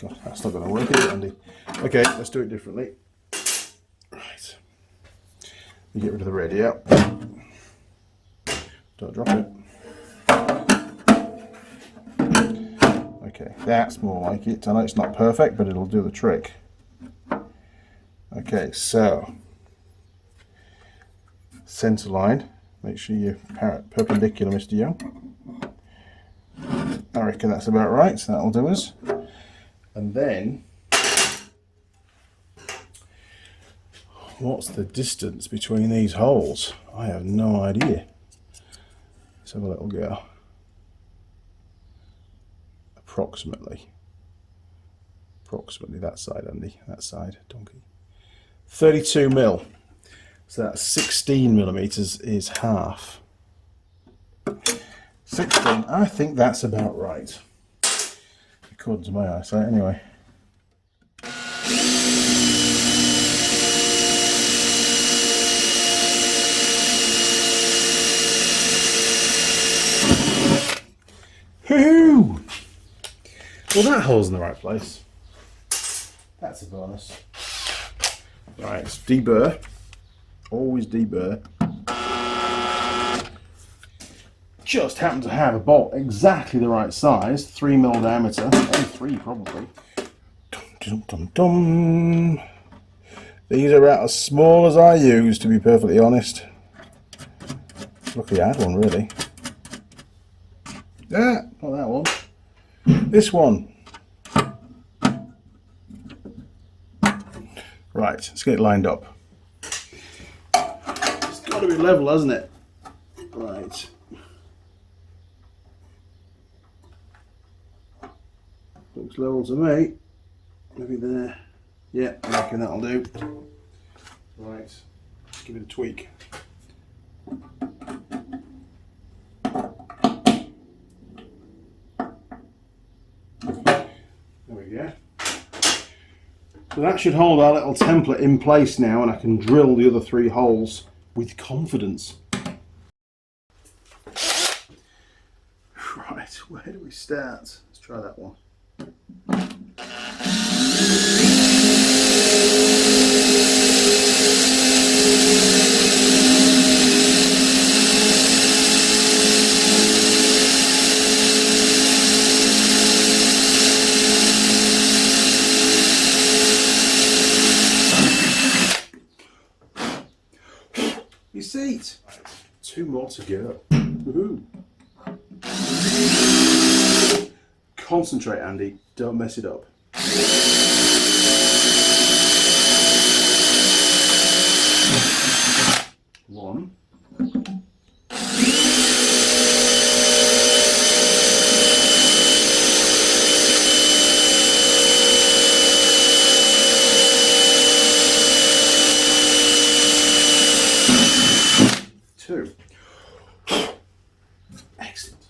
[SPEAKER 1] God, that's not going to work, is it, Andy? Okay, let's do it differently. Right. You get rid of the radio. Don't drop it. Okay, that's more like it. I know it's not perfect, but it'll do the trick. Okay, so centre line. Make sure you're perpendicular, Mr. Young. I reckon that's about right, so that'll do us. And then, what's the distance between these holes? I have no idea. Let's have a little go. Approximately that side, Andy, that side, donkey. 32 mil. So that's 16 millimeters is half. 16, I think that's about right. According to my eyesight, anyway. Woohoo! Well, that hole's in the right place. That's a bonus. Right, it's deburr. Always deburr. Just happen to have a bolt exactly the right size, 3 mil diameter, only 3 probably. Dum, dum, dum, dum. These are about as small as I use, to be perfectly honest. Luckily I had one, really. Ah, not that one. This one. Right, let's get it lined up. It's got to be level, hasn't it? Right. Looks level to me. Maybe there. Yeah, I reckon that'll do. Right, let's give it a tweak. There we go. So that should hold our little template in place now, and I can drill the other 3 holes with confidence. Right, where do we start? Let's try that one. Your seat. Right, 2 more to go. Woohoo. Concentrate, Andy. Don't mess it up. 1. 2. Excellent.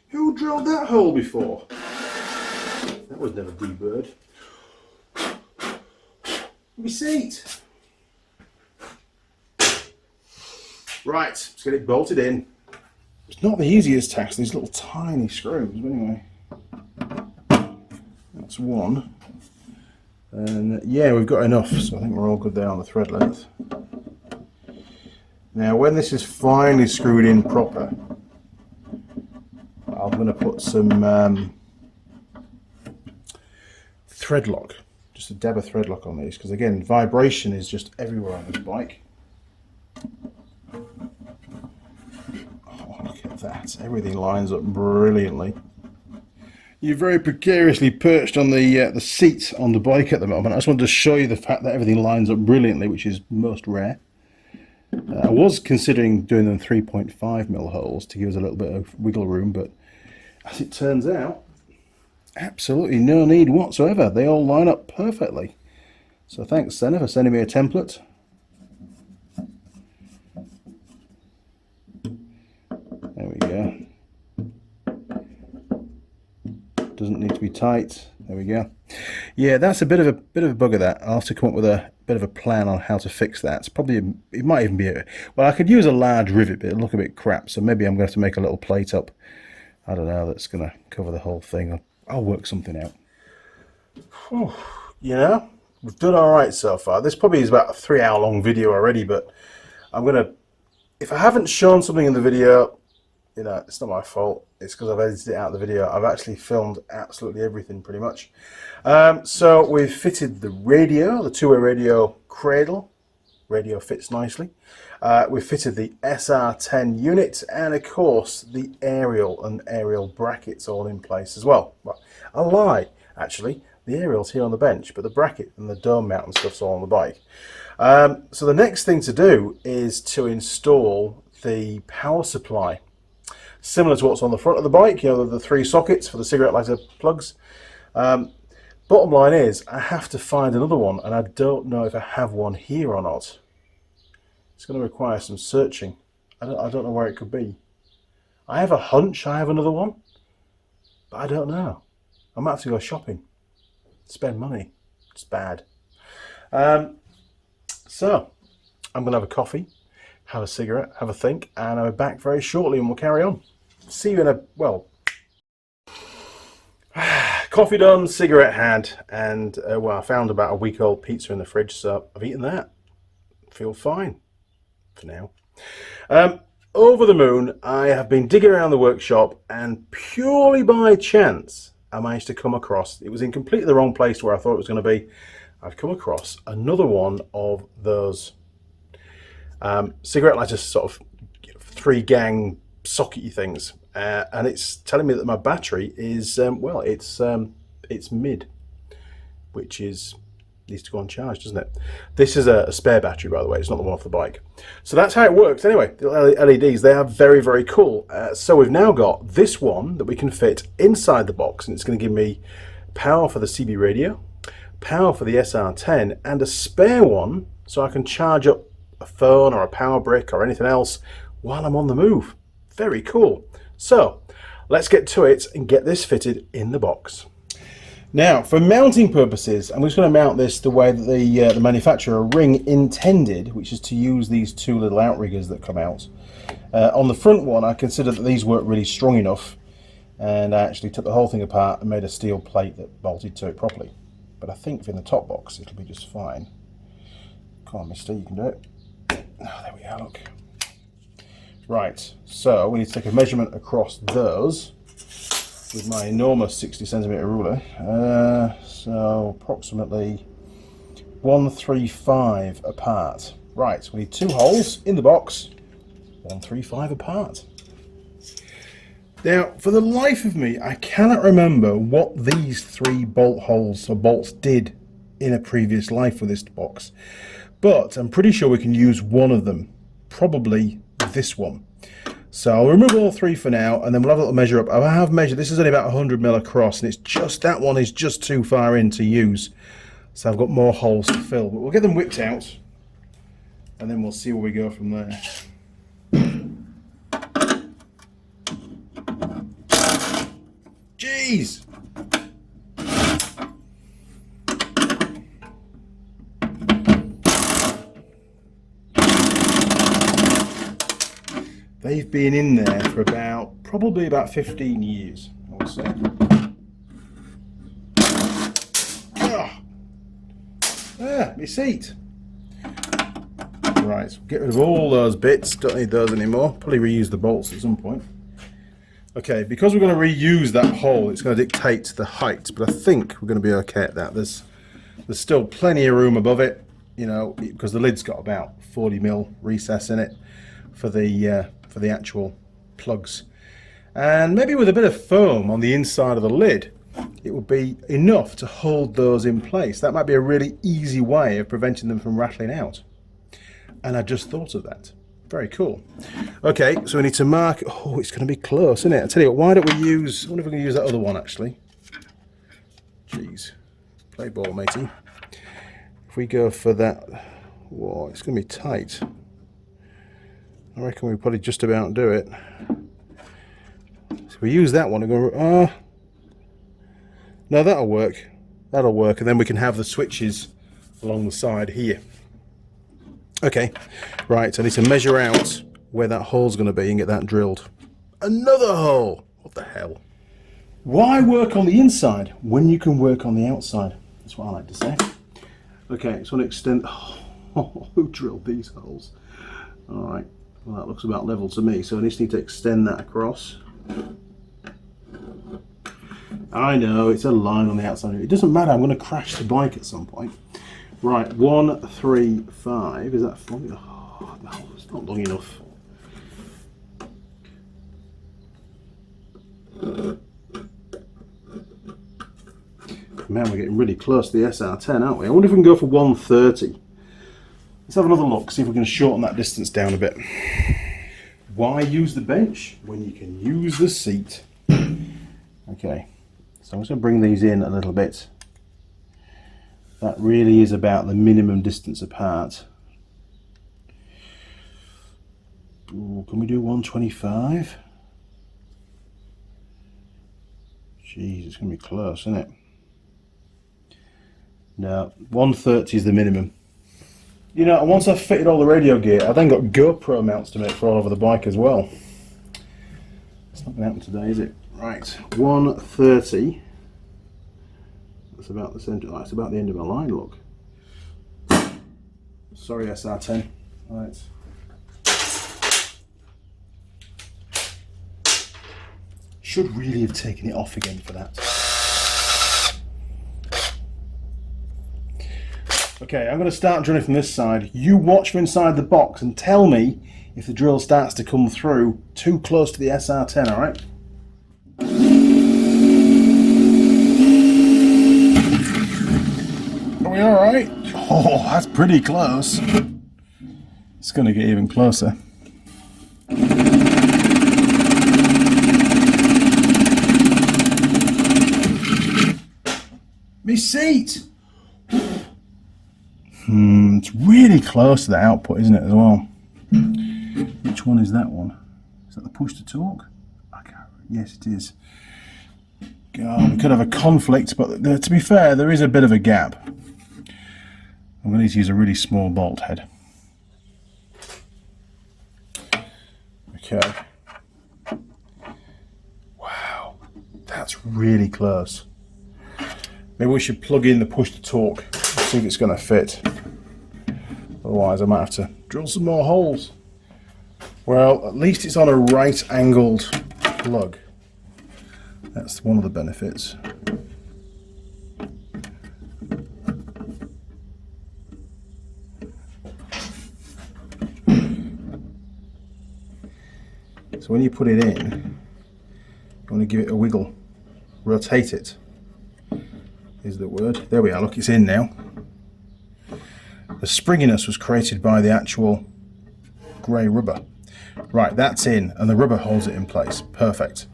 [SPEAKER 1] Who drilled that hole before? That was never D-bird. My seat. Right, let's get it bolted in. It's not the easiest task, these little tiny screws, but anyway. That's 1. And yeah, we've got enough, so I think we're all good there on the thread length. Now, when this is finally screwed in proper, I'm going to put some thread lock, just a dab of thread lock on these, because again, vibration is just everywhere on this bike. Oh, look at that, everything lines up brilliantly. You're very precariously perched on the seat on the bike at the moment. I just wanted to show you the fact that everything lines up brilliantly, which is most rare. I was considering doing them 3.5mm holes to give us a little bit of wiggle room, but as it turns out, absolutely no need whatsoever. They all line up perfectly. So thanks, Sena, for sending me a template. There we go. Doesn't need to be tight. There we go. Yeah, that's a bit of a bugger. That I'll have to come up with a bit of a plan on how to fix that. It's probably, it might even be well, I could use a large rivet, but it'll look a bit crap. So maybe I'm going to have to make a little plate up. I don't know. That's going to cover the whole thing. I'll work something out. Whew. You know, we've done all right so far. This probably is about a 3-hour-long video already, but I'm gonna. If I haven't shown something in the video, you know, it's not my fault. It's because I've edited it out of the video. I've actually filmed absolutely everything pretty much. So we've fitted the radio, the 2-way radio cradle. Radio fits nicely. We've fitted the SR-10 unit, and of course the aerial and aerial brackets all in place as well. Well, I lie, actually. The aerial's here on the bench, but the bracket and the dome mount and stuff's all on the bike. So the next thing to do is to install the power supply. Similar to what's on the front of the bike, you know, the 3 sockets for the cigarette lighter plugs. Bottom line is, I have to find another one, and I don't know if I have one here or not. It's going to require some searching. I don't know where it could be. I have a hunch I have another one, but I don't know. I might have to go shopping. Spend money. It's bad. So, I'm going to have a coffee, have a cigarette, have a think, and I'll be back very shortly and we'll carry on. See you in a, well, coffee done, cigarette had, and well, I found about a week old pizza in the fridge, so I've eaten that. Feel fine for now. Over the moon, I have been digging around the workshop, and purely by chance, I managed to come across, it was in completely the wrong place where I thought it was going to be. I've come across another one of those cigarette lighter sort of 3-gang sockety things, and it's telling me that my battery is well, it's mid, which is needs to go on charge, doesn't it? This is a spare battery, by the way. It's not the one off the bike. So that's how it works. Anyway, the LEDs, they are very, very cool. So we've now got this one that we can fit inside the box, and it's going to give me power for the CB radio, power for the SR-10, and a spare one so I can charge up a phone or a power brick or anything else while I'm on the move. Very cool. So let's get to it and get this fitted in the box. Now, for mounting purposes, I'm just going to mount this the way that the manufacturer Ring intended, which is to use these two little outriggers that come out. On the front one, I considered that these weren't really strong enough, and I actually took the whole thing apart and made a steel plate that bolted to it properly. But I think in the top box, it'll be just fine. Come on, mister, you can do it. Oh, there we are, look. Right, so we need to take a measurement across those with my enormous 60cm ruler, so approximately 135 apart. Right, we need 2 holes in the box, 135 apart. Now, for the life of me, I cannot remember what these 3 bolt holes or bolts did in a previous life with this box, but I'm pretty sure we can use one of them, probably this one. So I'll remove all 3 for now, and then we'll have a little measure up. I have measured, this is only about 100mm across, and it's just, that one is just too far in to use. So I've got more holes to fill, but we'll get them whipped out, and then we'll see where we go from there. Jeez! They've been in there for probably about 15 years, I would say. Oh. Ah, my seat. Right, so get rid of all those bits, don't need those anymore. Probably reuse the bolts at some point. Okay, because we're going to reuse that hole, it's going to dictate the height, but I think we're going to be okay at that. There's still plenty of room above it, you know, because the lid's got about 40mm recess in it for the actual plugs. And maybe with a bit of foam on the inside of the lid, it would be enough to hold those in place. That might be a really easy way of preventing them from rattling out. And I just thought of that. Very cool. Okay, so we need to mark. Oh, it's going to be close, isn't it? I tell you what, why don't we use, I wonder if we can use that other one actually. Jeez, play ball, matey. If we go for that, whoa, it's going to be tight. I reckon we probably just about do it. So we use that one and go, no, that'll work. That'll work, and then we can have the switches along the side here. Okay, right, I need to measure out where that hole's going to be and get that drilled. Another hole! What the hell? Why work on the inside when you can work on the outside? That's what I like to say. Okay, so I want to extend. Oh, who drilled these holes? Alright, well that looks about level to me, so I just need to extend that across. I know, it's a line on the outside. It doesn't matter, I'm going to crash the bike at some point. Right, 1, 3, 5. Is that funny? Oh, no, it's not long enough. Man, we're getting really close to the SR-10, aren't we? I wonder if we can go for 130. Let's have another look, see if we can shorten that distance down a bit. Why use the bench when you can use the seat? Okay, so I'm just going to bring these in a little bit. That really is about the minimum distance apart. Ooh, can we do 125? Jeez, it's going to be close, isn't it? No, 130 is the minimum. You know, once I've fitted all the radio gear, I've then got GoPro mounts to make for all over the bike as well. It's not going to happen today, is it? Right, 130. That's about the center. Oh, it's about the end of my line, look. Sorry, SR-10. Right. Should really have taken it off again for that. Okay, I'm going to start drilling from this side. You watch from inside the box and tell me if the drill starts to come through too close to the SR-10, alright? Are we alright? Oh, that's pretty close. It's going to get even closer. My seat! It's really close to the output, isn't it, as well? Which one is that one? Is that the push to talk? I can't remember. Yes, it is. God, we could have a conflict, but to be fair, there is a bit of a gap. I'm going to need to use a really small bolt head. Okay. Wow, that's really close. Maybe we should plug in the push to torque and see if it's going to fit. Otherwise, I might have to drill some more holes. Well, at least it's on a right-angled plug. That's one of the benefits. So when you put it in, you want to give it a wiggle. Rotate it is the word. There we are, look, it's in now. The springiness was created by the actual grey rubber. Right, that's in, and the rubber holds it in place. Perfect.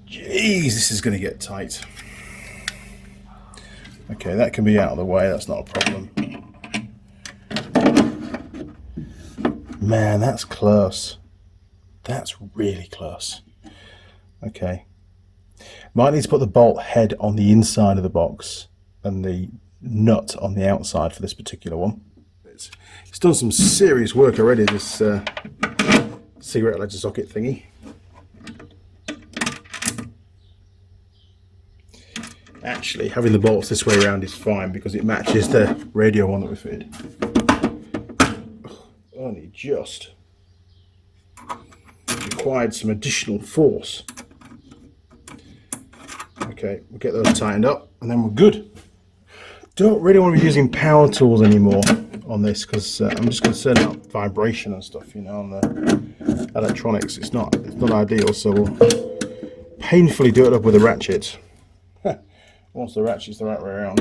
[SPEAKER 1] Jeez, this is going to get tight. Okay, that can be out of the way, that's not a problem. Man, that's close. That's really close. Okay. Might need to put the bolt head on the inside of the box and the nut on the outside for this particular one. It's done some serious work already, this cigarette lighter socket thingy. Actually, having the bolts this way around is fine because it matches the radio one that we fitted. Only just required some additional force. Okay, we'll get those tightened up and then we're good. Don't really want to be using power tools anymore on this because I'm just concerned about vibration and stuff, you know, on the electronics. It's not ideal, so we'll painfully do it up with a ratchet. Once the ratchet's the right way around.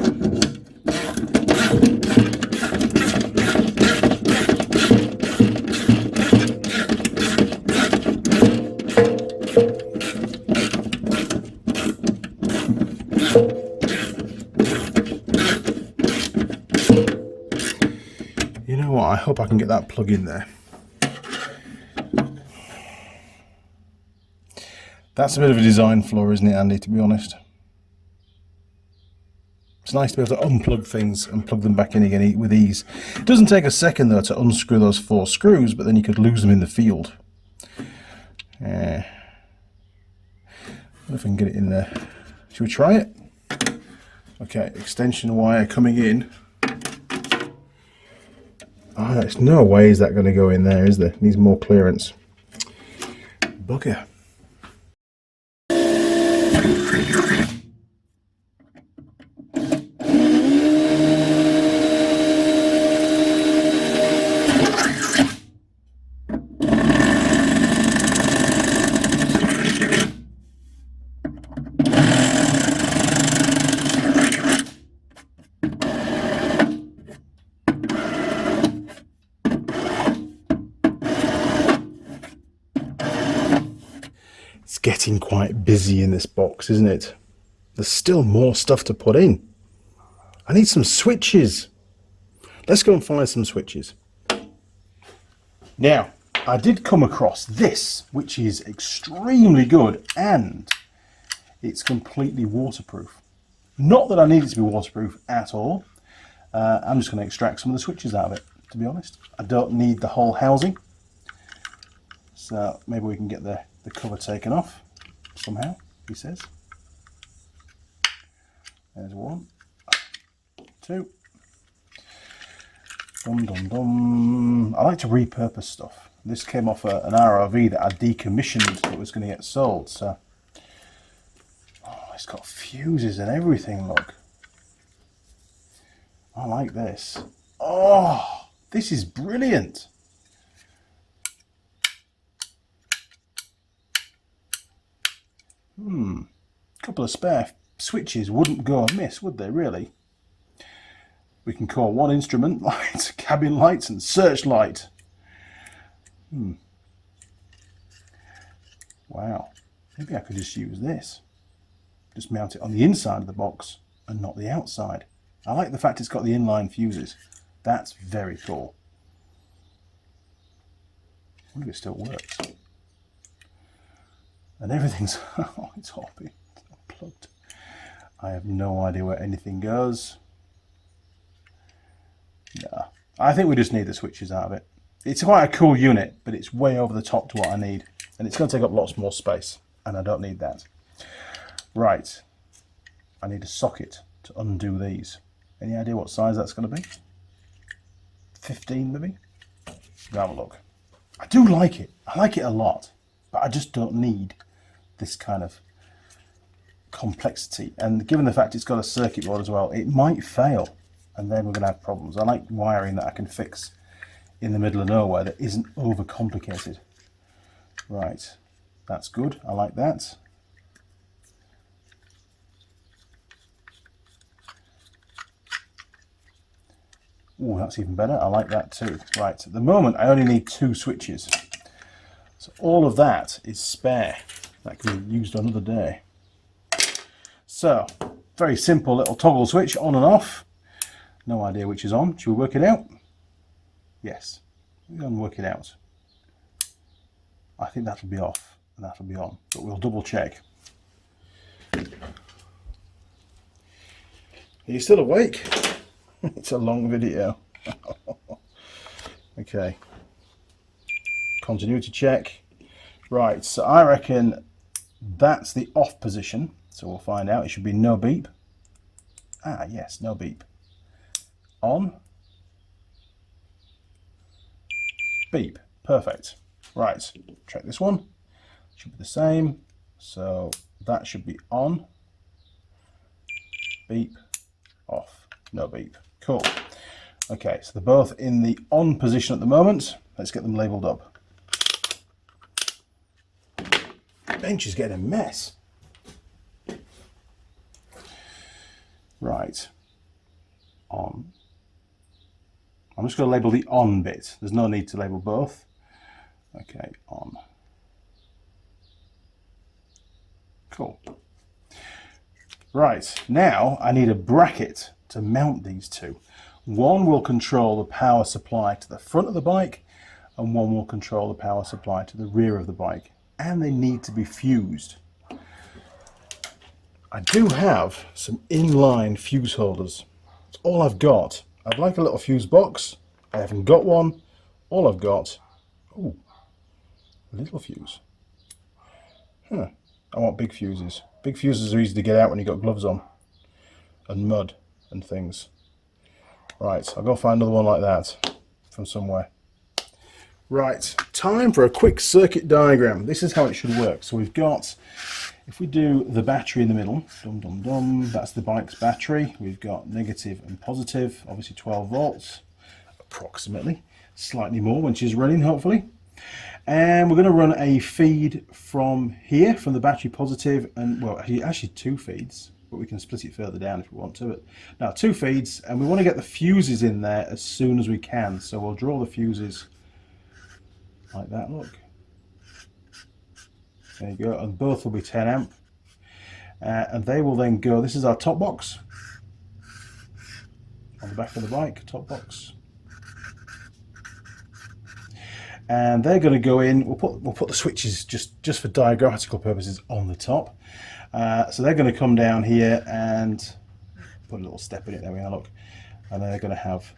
[SPEAKER 1] You know what, I hope I can get that plug in there. That's a bit of a design flaw, isn't it, Andy, to be honest? It's nice to be able to unplug things and plug them back in again with ease. It doesn't take a second though to unscrew those 4 screws, but then you could lose them in the field. I wonder if I can get it in there. Should we try it? Okay, extension wire coming in. Oh, there's no way is that going to go in there, is there? It needs more clearance. Bugger. It's getting quite busy in this box, isn't it? There's still more stuff to put in. I need some switches. Let's go and find some switches. Now, I did come across this, which is extremely good, and it's completely waterproof. Not that I need it to be waterproof at all. I'm just going to extract some of the switches out of it, to be honest. I don't need the whole housing. So maybe we can get the cover taken off somehow, he says. There's 1, 2. Dum dum dum. I like to repurpose stuff. This came off an ROV that I decommissioned that was going to get sold. So, oh, it's got fuses and everything. Look, I like this. Oh, this is brilliant. Couple of spare switches wouldn't go amiss, would they, really? we can call one instrument light, cabin lights, and searchlight. Wow, maybe I could just use this. Just mount it on the inside of the box and not the outside. I like the fact it's got the inline fuses. That's very cool. I wonder if it still works. And everything's, oh, it's hopping, it's unplugged. I have no idea where anything goes. Yeah, I think we just need the switches out of it. It's quite a cool unit, but it's way over the top to what I need. And it's going to take up lots more space, and I don't need that. Right, I need a socket to undo these. Any idea what size that's going to be? 15 maybe? We'll have a look. I do like it. I like it a lot, but I just don't need this kind of complexity. And given the fact it's got a circuit board as well, it might fail, and then we're going to have problems. I like wiring that I can fix in the middle of nowhere that isn't over complicated. Right, that's good. I like that. Oh, that's even better. I like that too. Right, at the moment I only need 2 switches. So all of that is spare. That can be used another day. So, very simple little toggle switch, on and off. No idea which is on. Should we work it out? Yes, we're going to work it out. I think that'll be off and that'll be on, but we'll double check. Are you still awake? It's a long video. Okay. Continuity check. Right, so I reckon that's the off position. So we'll find out. It should be no beep. Ah, yes, no beep. On. Beep. Perfect. Right, check this one. Should be the same. So that should be on. Beep. Off. No beep. Cool. Okay, so they're both in the on position at the moment. Let's get them labelled up. The bench is getting a mess. Right. On. I'm just going to label the on bit. There's no need to label both. Okay, on. Cool. Right, now I need a bracket to mount these two. One will control the power supply to the front of the bike, and one will control the power supply to the rear of the bike. And they need to be fused. I do have some inline fuse holders. That's all I've got. I'd like a little fuse box. I haven't got one. All I've got, ooh, a little fuse. Huh. I want big fuses. Big fuses are easy to get out when you've got gloves on and mud and things. Right, I'll go find another one like that from somewhere. Right, time for a quick circuit diagram. This is how it should work. So we've got, if we do the battery in the middle, that's the bike's battery. We've got negative and positive, obviously 12 volts, approximately, slightly more when she's running, hopefully. And we're going to run a feed from here, from the battery positive, and well, actually 2 feeds, but we can split it further down if we want to. But now 2 feeds, and we want to get the fuses in there as soon as we can. So we'll draw the fuses like that, look. There you go, and both will be 10 amp. And they will then go, this is our top box. On the back of the bike, top box. And they're going to go in, we'll put the switches just for diagrammatical purposes on the top. So they're going to come down here and put a little step in it, there we are, look. And they're going to have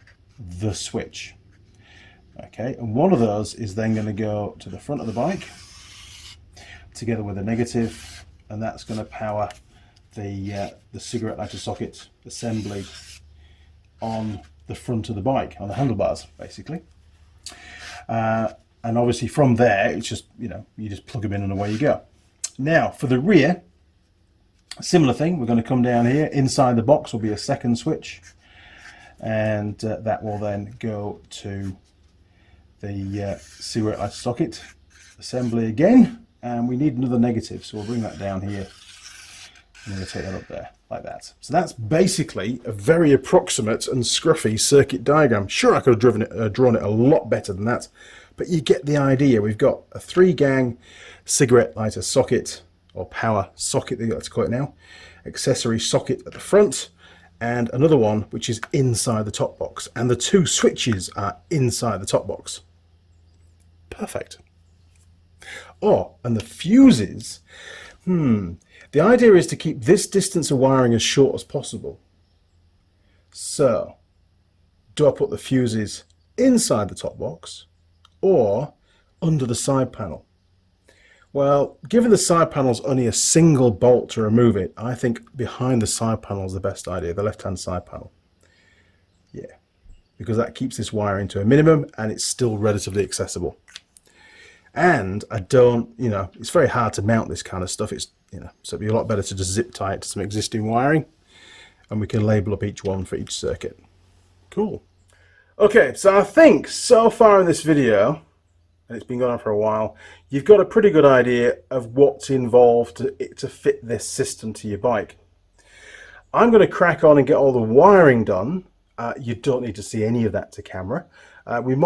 [SPEAKER 1] the switch. Okay, and one of those is then going to go to the front of the bike together with a negative, and that's going to power the cigarette lighter socket assembly on the front of the bike, on the handlebars basically. And obviously from there it's just, you know, you just plug them in and away you go. Now for the rear, similar thing, we're going to come down here. Inside the box will be a second switch, and that will then go to the cigarette lighter socket assembly again, and we need another negative, so we'll bring that down here I'm going to take that up there, like that. So that's basically a very approximate and scruffy circuit diagram. Sure, I could have drawn it a lot better than that, but you get the idea. We've got a 3-gang cigarette lighter socket, or power socket, let's call it now, accessory socket at the front, and another one which is inside the top box. And the 2 switches are inside the top box. Perfect. Oh, and the fuses, the idea is to keep this distance of wiring as short as possible. So, do I put the fuses inside the top box or under the side panel? Well, given the side panel's only a single bolt to remove it, I think behind the side panel is the best idea, the left-hand side panel. Yeah, because that keeps this wiring to a minimum and it's still relatively accessible. And I don't, it's very hard to mount this kind of stuff. It's, so it'd be a lot better to just zip tie it to some existing wiring, and we can label up each one for each circuit. Cool. Okay, so I think so far in this video, and it's been going on for a while, you've got a pretty good idea of what's involved to fit this system to your bike. I'm going to crack on and get all the wiring done. You don't need to see any of that to camera. I think we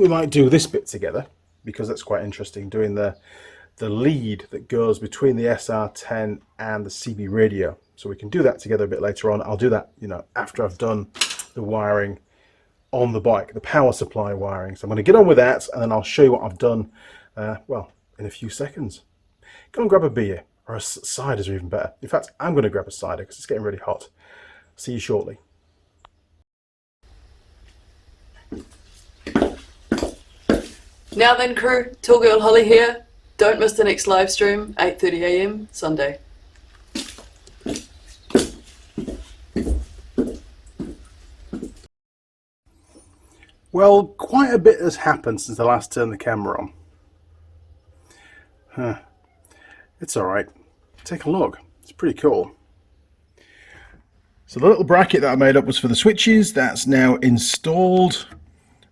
[SPEAKER 1] might do this bit together, because that's quite interesting, doing the lead that goes between the SR-10 and the CB radio. So we can do that together a bit later on. I'll do that, after I've done the wiring on the bike, the power supply wiring. So I'm going to get on with that, and then I'll show you what I've done, well, in a few seconds. Go and grab a beer, or a cider's even better. In fact, I'm going to grab a cider because it's getting really hot. See you shortly.
[SPEAKER 3] Now then, crew, Tall Girl Holly here. Don't miss the next live stream, 8:30 AM Sunday.
[SPEAKER 1] Well, quite a bit has happened since I last turned the camera on. It's alright. Take a look. It's pretty cool. So the little bracket that I made up was for the switches. That's now installed.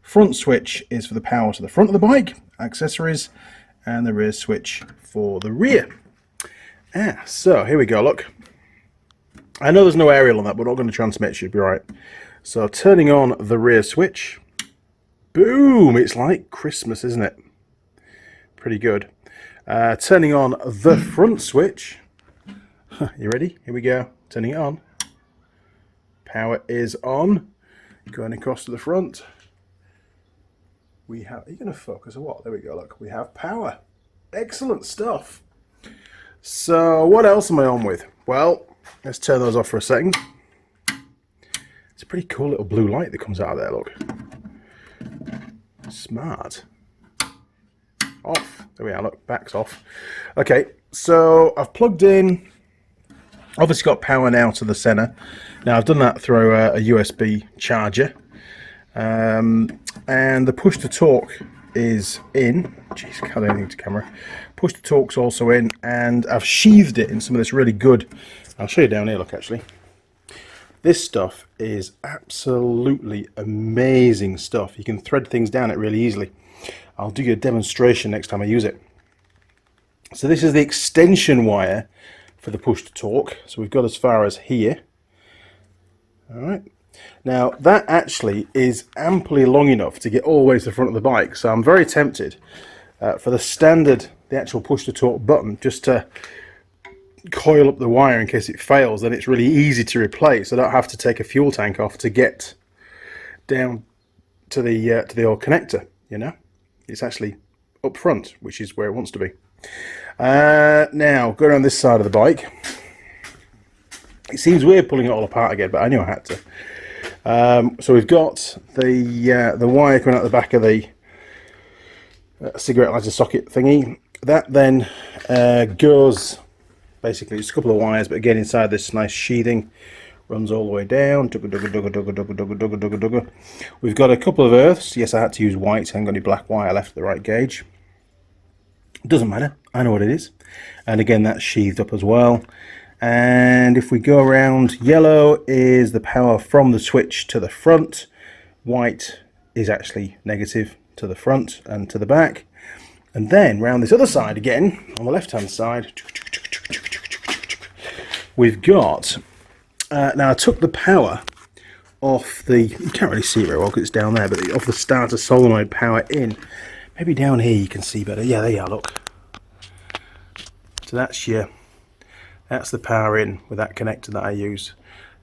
[SPEAKER 1] Front switch is for the power to the front of the bike, accessories, and the rear switch for the rear. So here we go, look. I know there's no aerial on that, but we're not going to transmit, should be right. So turning on the rear switch, boom, it's like Christmas, isn't it? Pretty good. Turning on the front switch, you ready? Here we go, turning it on. Power is on, going across to the front. We have, are you going to focus or what? There we go, look, we have power. Excellent stuff. So what else am I on with? Well, let's turn those off for a second. It's a pretty cool little blue light that comes out of there, look. Smart. Off. There we are, look, back's off. Okay, so I've plugged in, obviously got power now to the SENA. Now I've done that through a USB charger. And the push to torque is in. Jeez, can't do anything to camera. Push to torque's also in, and I've sheathed it in some of this really good, I'll show you down here, look, actually. This stuff is absolutely amazing stuff. You can thread things down it really easily. I'll do you a demonstration next time I use it. So this is the extension wire for the push to torque. So we've got as far as here. All right. Now that actually is amply long enough to get all the way to the front of the bike. So I'm very tempted for the actual push to torque button, just to coil up the wire in case it fails. Then it's really easy to replace. I don't have to take a fuel tank off to get down to the old connector. It's actually up front, which is where it wants to be. Now go around this side of the bike. It seems weird pulling it all apart again, but I knew I had to. So we've got the wire coming out the back of the cigarette lighter socket thingy. That then goes, basically just a couple of wires, but again inside this nice sheathing, runs all the way down. We've got a couple of earths. Yes, I had to use white. I haven't got any black wire left at the right gauge. Doesn't matter, I know what it is. And again, that's sheathed up as well. And if we go around, yellow is the power from the switch to the front. White is actually negative to the front and to the back. And then round this other side again, on the left hand side, we've got, now I took the power off the, you can't really see it very well because it's down there, but off the starter solenoid power in. Maybe down here you can see better. Yeah, there you are, look. So that's the power in with that connector that I use.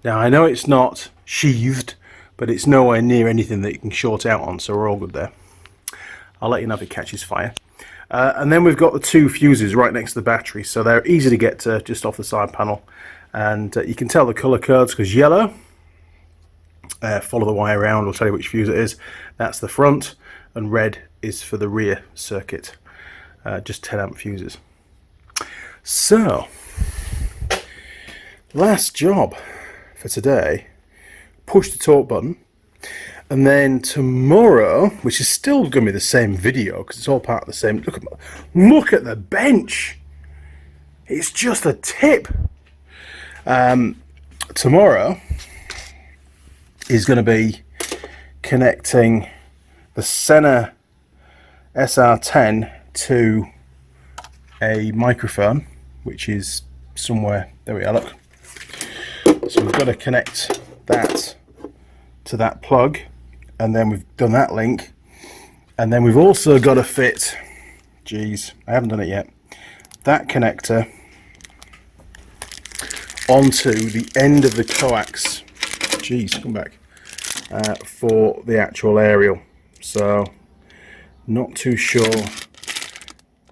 [SPEAKER 1] Now I know it's not sheathed, but it's nowhere near anything that you can short out on, so we're all good there. I'll let you know if it catches fire. And then we've got the two fuses right next to the battery, so they're easy to get to just off the side panel. And you can tell the colour codes because yellow, follow the wire around, we'll tell you which fuse it is. That's the front, and red is for the rear circuit. Just 10 amp fuses. So, last job for today, push the torque button. And then tomorrow, which is still going to be the same video because it's all part of the same. Look at the bench. It's just a tip. Tomorrow is going to be connecting the SENA SR-10 to a microphone, which is somewhere. There we are. Look. So we've got to connect that to that plug. And then we've done that link, and then we've also got to fit, geez, I haven't done it yet, that connector onto the end of the coax, geez, come back, for the actual aerial. So not too sure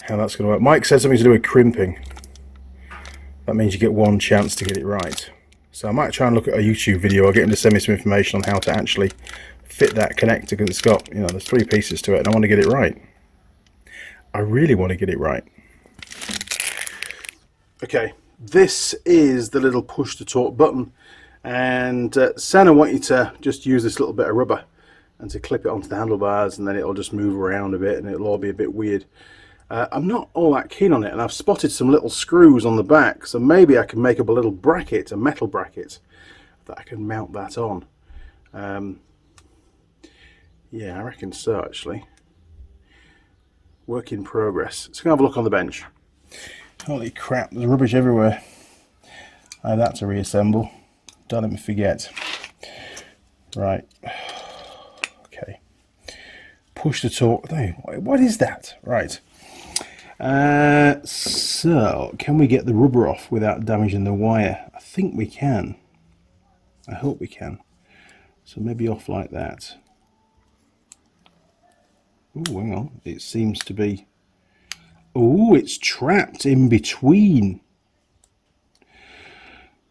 [SPEAKER 1] how that's going to work. Mike said something to do with crimping. That means you get one chance to get it right. So I might try and look at a YouTube video or get him to send me some information on how to actually fit that connector, because it's got, you know, there's 3 pieces to it and I want to get it right. I really want to get it right. Okay, this is the little push to torque button, and SENA want you to just use this little bit of rubber and to clip it onto the handlebars, and then it'll just move around a bit and it'll all be a bit weird. I'm not all that keen on it, and I've spotted some little screws on the back, so maybe I can make up a little bracket, a metal bracket, that I can mount that on. Yeah, I reckon so, actually. Work in progress. Let's go have a look on the bench. Holy crap, there's rubbish everywhere. I have that to reassemble. Don't let me forget. Right. Okay. Push the torque. What is that? Right. So, can we get the rubber off without damaging the wire? I think we can. I hope we can. So maybe off like that. Oh, hang on. It seems to be... Oh, it's trapped in between.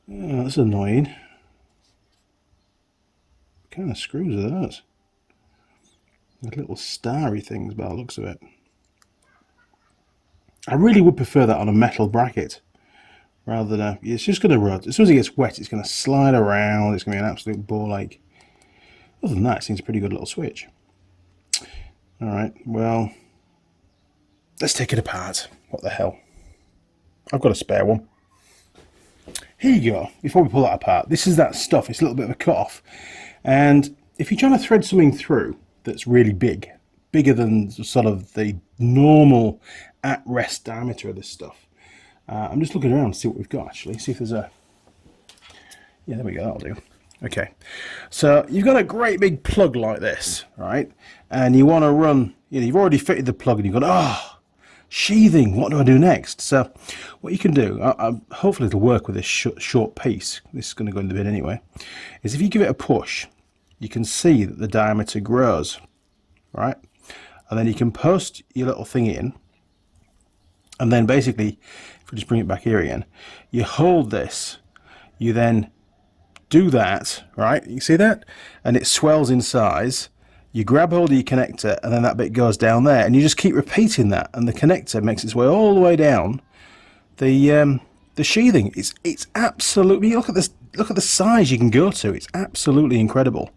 [SPEAKER 1] Oh, that's annoying. What kind of screws are those? They're little starry things by the looks of it. I really would prefer that on a metal bracket rather than a... It's just going to run. As soon as it gets wet, it's going to slide around. It's going to be an absolute ball ache. Other than that, it seems a pretty good little switch. Alright, well, let's take it apart. What the hell? I've got a spare one. Here you go. Before we pull that apart, this is that stuff. It's a little bit of a cut off. And if you're trying to thread something through that's really big, bigger than sort of the normal at-rest diameter of this stuff, I'm just looking around to see what we've got, actually. See if there's a... Yeah, there we go. That'll do. Okay, so you've got a great big plug like this, right? And you want to run, you know, you've already fitted the plug and you've got, oh, sheathing, what do I do next? So what you can do, hopefully it'll work with this short piece, this is going to go in the bin anyway, is if you give it a push, you can see that the diameter grows, right? And then you can post your little thing in, and then basically, if we just bring it back here again, you hold this, you then do that, right? You see that? And it swells in size. You grab hold of your connector, and then that bit goes down there, and you just keep repeating that, and the connector makes its way all the way down the sheathing. It's absolutely, look at this, look at the size you can go to. It's absolutely incredible.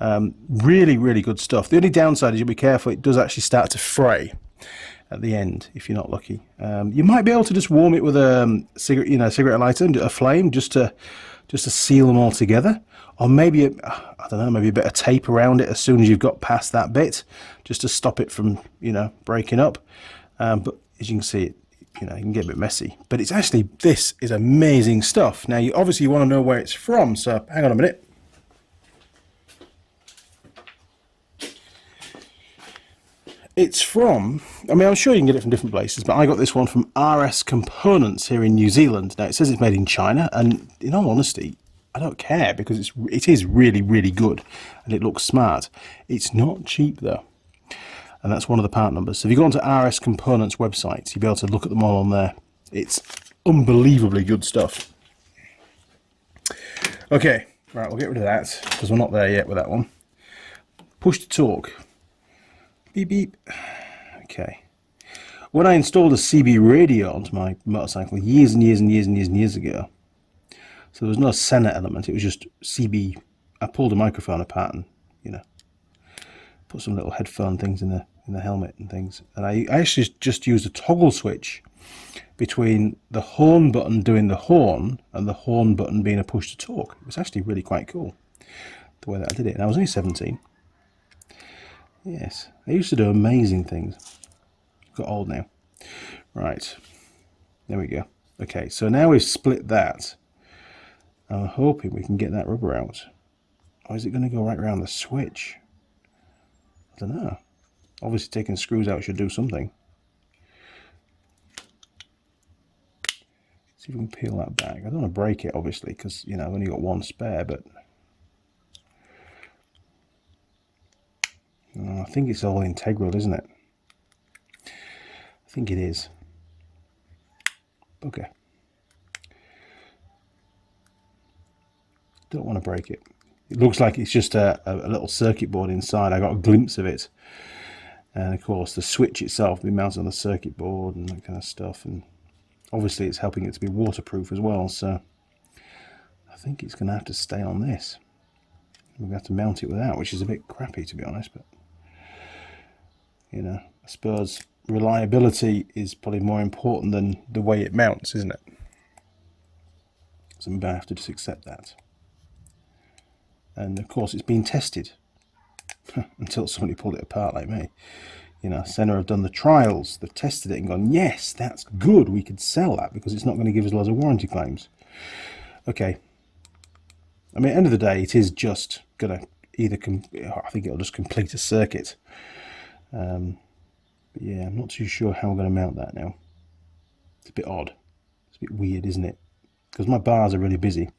[SPEAKER 1] Really, really good stuff. The only downside is you'll be careful, it does actually start to fray at the end if you're not lucky. You might be able to just warm it with a cigarette lighter and a flame just to seal them all together, or maybe I don't know, maybe a bit of tape around it as soon as you've got past that bit, just to stop it from, you know, breaking up. But as you can see, you know, it can get a bit messy. But it's actually, this is amazing stuff. Now, you obviously want to know where it's from, so hang on a minute. It's from, I mean, I'm sure you can get it from different places, but I got this one from RS Components here in New Zealand. Now, it says it's made in China, and in all honesty, I don't care, because it is really, really good, and it looks smart. It's not cheap, though, and that's one of the part numbers. So if you go onto RS Components website, you'll be able to look at them all on there. It's unbelievably good stuff. Okay, right, we'll get rid of that, because we're not there yet with that one. Push to talk. Beep beep. Okay. When I installed a CB radio onto my motorcycle years and years and years and years and years ago, so there was no SENA element, it was just CB. I pulled a microphone apart and, you know, put some little headphone things in the helmet and things. And I actually just used a toggle switch between the horn button doing the horn and the horn button being a push to talk. It was actually really quite cool, the way that I did it. And I was only 17. Yes, I used to do amazing things. Got old now. Right, there we go. Okay, so now we've split that. I'm hoping we can get that rubber out. Or is it going to go right around the switch? I don't know. Obviously taking the screws out should do something. See if we can peel that back. I don't want to break it, obviously, because, you know, I've only got one spare, but I think it's all integral, isn't it? I think it is. Okay. Don't want to break it. It looks like it's just a little circuit board inside. I got a glimpse of it. And of course the switch itself will be mounted on the circuit board and that kind of stuff. And obviously it's helping it to be waterproof as well. So I think it's going to have to stay on this. We're going to have to mount it without, which is a bit crappy, to be honest. But, you know, I suppose reliability is probably more important than the way it mounts, isn't it? So maybe I have to just accept that. And of course it's been tested until somebody pulled it apart like me. You know, SENA have done the trials, they've tested it and gone, yes, that's good, we could sell that because it's not going to give us loads of warranty claims. Okay. I mean, at the end of the day, it is just going to either, I think it'll just complete a circuit. But yeah, I'm not too sure how we're going to mount that now. It's a bit odd. It's a bit weird, isn't it? Because my bars are really busy.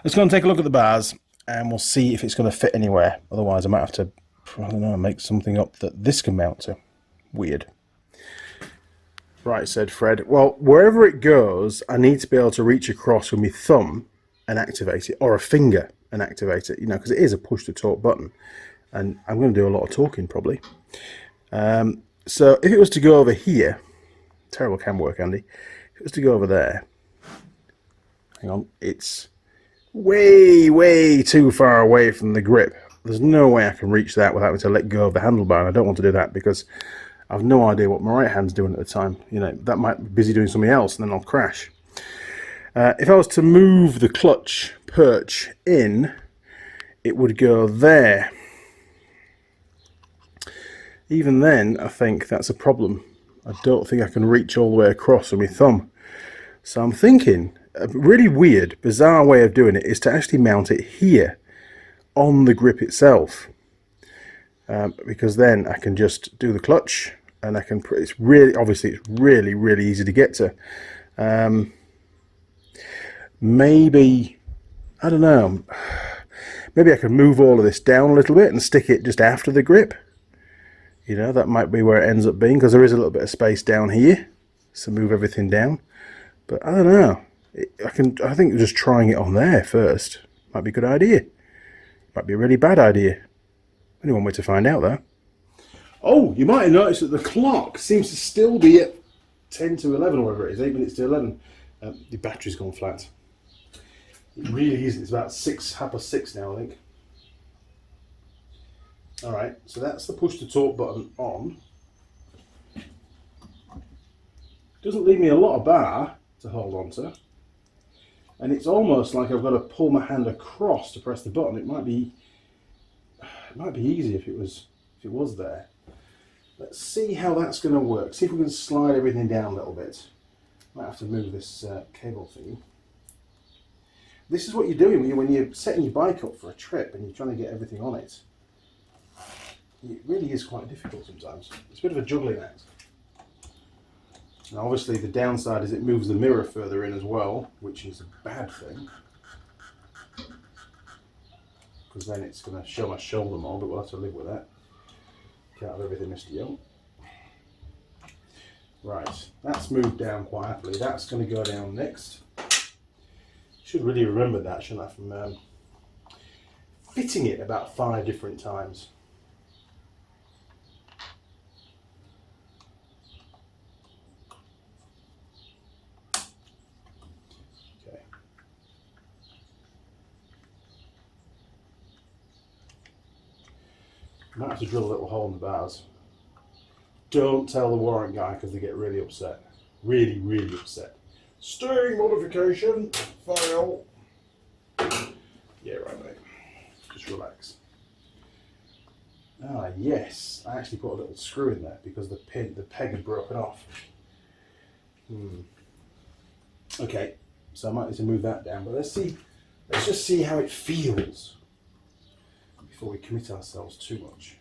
[SPEAKER 1] Let's go and take a look at the bars and we'll see if it's going to fit anywhere. Otherwise, I might have to, I don't know, make something up that this can mount to. Weird. Right, said Fred. Well, wherever it goes, I need to be able to reach across with my thumb and activate it, or a finger and activate it, you know, because it is a push to talk button. And I'm going to do a lot of talking probably. So if it was to go over here, terrible cam work, Andy. If it was to go over there, hang on, it's way too far away from the grip. There's no way I can reach that without having to let go of the handlebar, and I don't want to do that because I've no idea what my right hand's doing at the time. You know, that might be busy doing something else and then I'll crash. If I was to move the clutch perch in, it would go there. Even then, I think that's a problem. I don't think I can reach all the way across with my thumb. So I'm thinking, a really weird, bizarre way of doing it is to actually mount it here on the grip itself. Because then I can just do the clutch and I can, it's really, obviously it's really easy to get to. Maybe, I don't know, maybe I could move all of this down a little bit and stick it just after the grip. You know, that might be where it ends up being, because there is a little bit of space down here. So move everything down. But I don't know. I think just trying it on there first might be a good idea. Might be a really bad idea. Only one way to find out, though. Oh, you might have noticed that the clock seems to still be at 10 to 11, or whatever it is, 8 minutes to 11. The battery's gone flat. It really isn't. It's about 6:30 now, I think. Alright, so that's the push to talk button on. Doesn't leave me a lot of bar to hold on to. And it's almost like I've got to pull my hand across to press the button. It might be easy if it was there. Let's see how that's going to work. See if we can slide everything down a little bit. Might have to move this cable thingy. This is what you're doing when you're setting your bike up for a trip and you're trying to get everything on it. It really is quite difficult sometimes. It's a bit of a juggling act. Now obviously the downside is it moves the mirror further in as well, which is a bad thing. Because then it's going to show my shoulder more, but we'll have to live with that. Can't have everything, Mr. Young. Right, that's moved down quite happily. That's going to go down next. Should really remember that, shouldn't I, from fitting it about 5 different times. Okay. Might have to drill a little hole in the bars. Don't tell the warrant guy because they get really upset. Really, really upset. Steering modification, fail. Yeah, right, mate. Just relax. Ah, yes. I actually put a little screw in there because the peg had broken off. Okay, so I might need to move that down, but let's just see how it feels before we commit ourselves too much.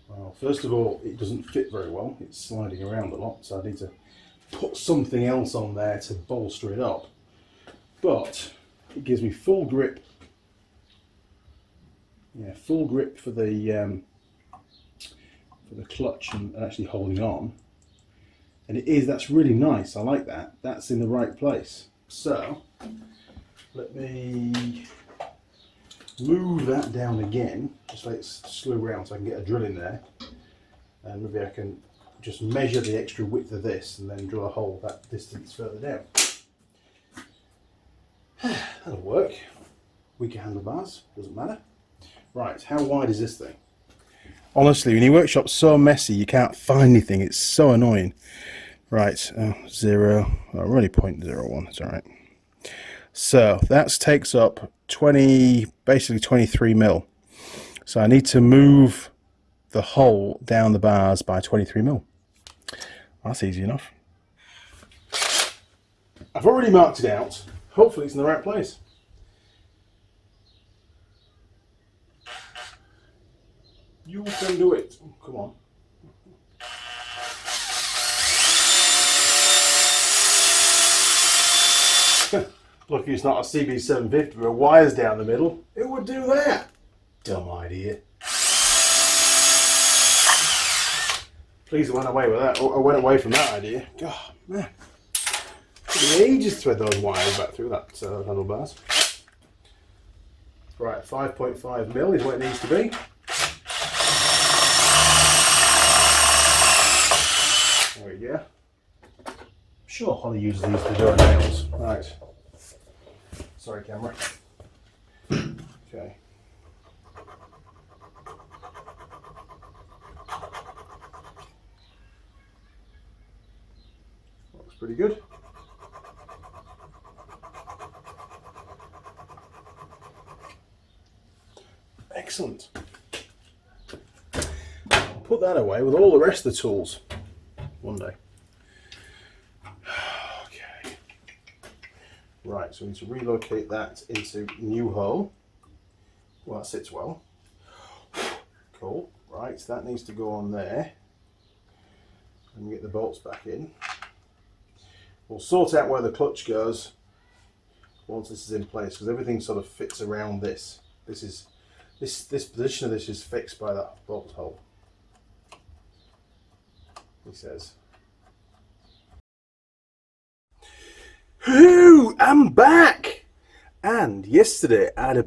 [SPEAKER 1] Well, first of all, it doesn't fit very well. It's sliding around a lot, so I need to put something else on there to bolster it up. But it gives me full grip. Yeah, full grip for the clutch and actually holding on. And that's really nice. I like that. That's in the right place. So let me move that down again. Just let it slew around so I can get a drill in there. And maybe I can just measure the extra width of this and then drill a hole that distance further down. That'll work. Weaker handlebars, doesn't matter. Right, how wide is this thing? Honestly, when your workshop's so messy you can't find anything, it's so annoying. Right, 0, really 0.01, it's alright. So that takes up basically 23 mil. So I need to move the hole down the bars by 23 mil. That's easy enough. I've already marked it out. Hopefully it's in the right place. You can do it. Oh, come on. Lucky it's not a CB750 with wires down the middle. It would do that. Dumb idea. Please I went away with that. I went away from that idea. God, man. It took me ages to thread those wires back through that handlebars. Right, 5.5 mil is what it needs to be. There we go. I'm sure Holly uses these to do her nails. Right. Sorry, camera. Okay. Looks pretty good. Excellent. I'll put that away with all the rest of the tools one day. Okay. Right, so we need to relocate that into new hole. Well, that sits well. Cool. Right, so that needs to go on there. And get the bolts back in. We'll sort out where the clutch goes once this is in place, because everything sort of fits around this. This position of this is fixed by that bolt hole, he says. Whoo! I'm back! And yesterday I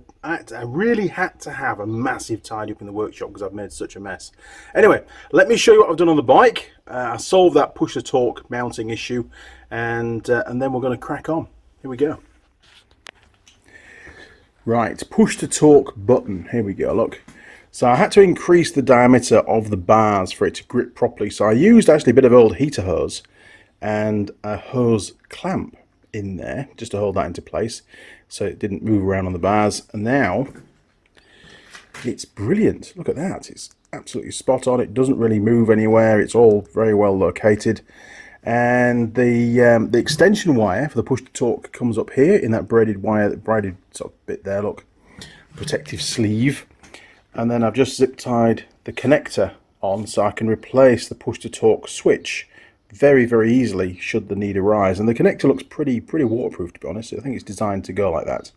[SPEAKER 1] really had to have a massive tidy up in the workshop because I've made such a mess. Anyway, let me show you what I've done on the bike. I solved that push to torque mounting issue, and then we're going to crack on. Here we go. Right, push to torque button. Here we go, look. So I had to increase the diameter of the bars for it to grip properly. So I used actually a bit of old heater hose and a hose clamp in there just to hold that into place so it didn't move around on the bars. And now it's brilliant. Look at that. It's absolutely spot on. It doesn't really move anywhere. It's all very well located. And the extension wire for the push to talk comes up here in that braided wire, that braided sort of bit there, look, protective sleeve. And then I've just zip tied the connector on so I can replace the push to talk switch very, very easily should the need arise. And the connector looks pretty waterproof, to be honest. I think it's designed to go like that.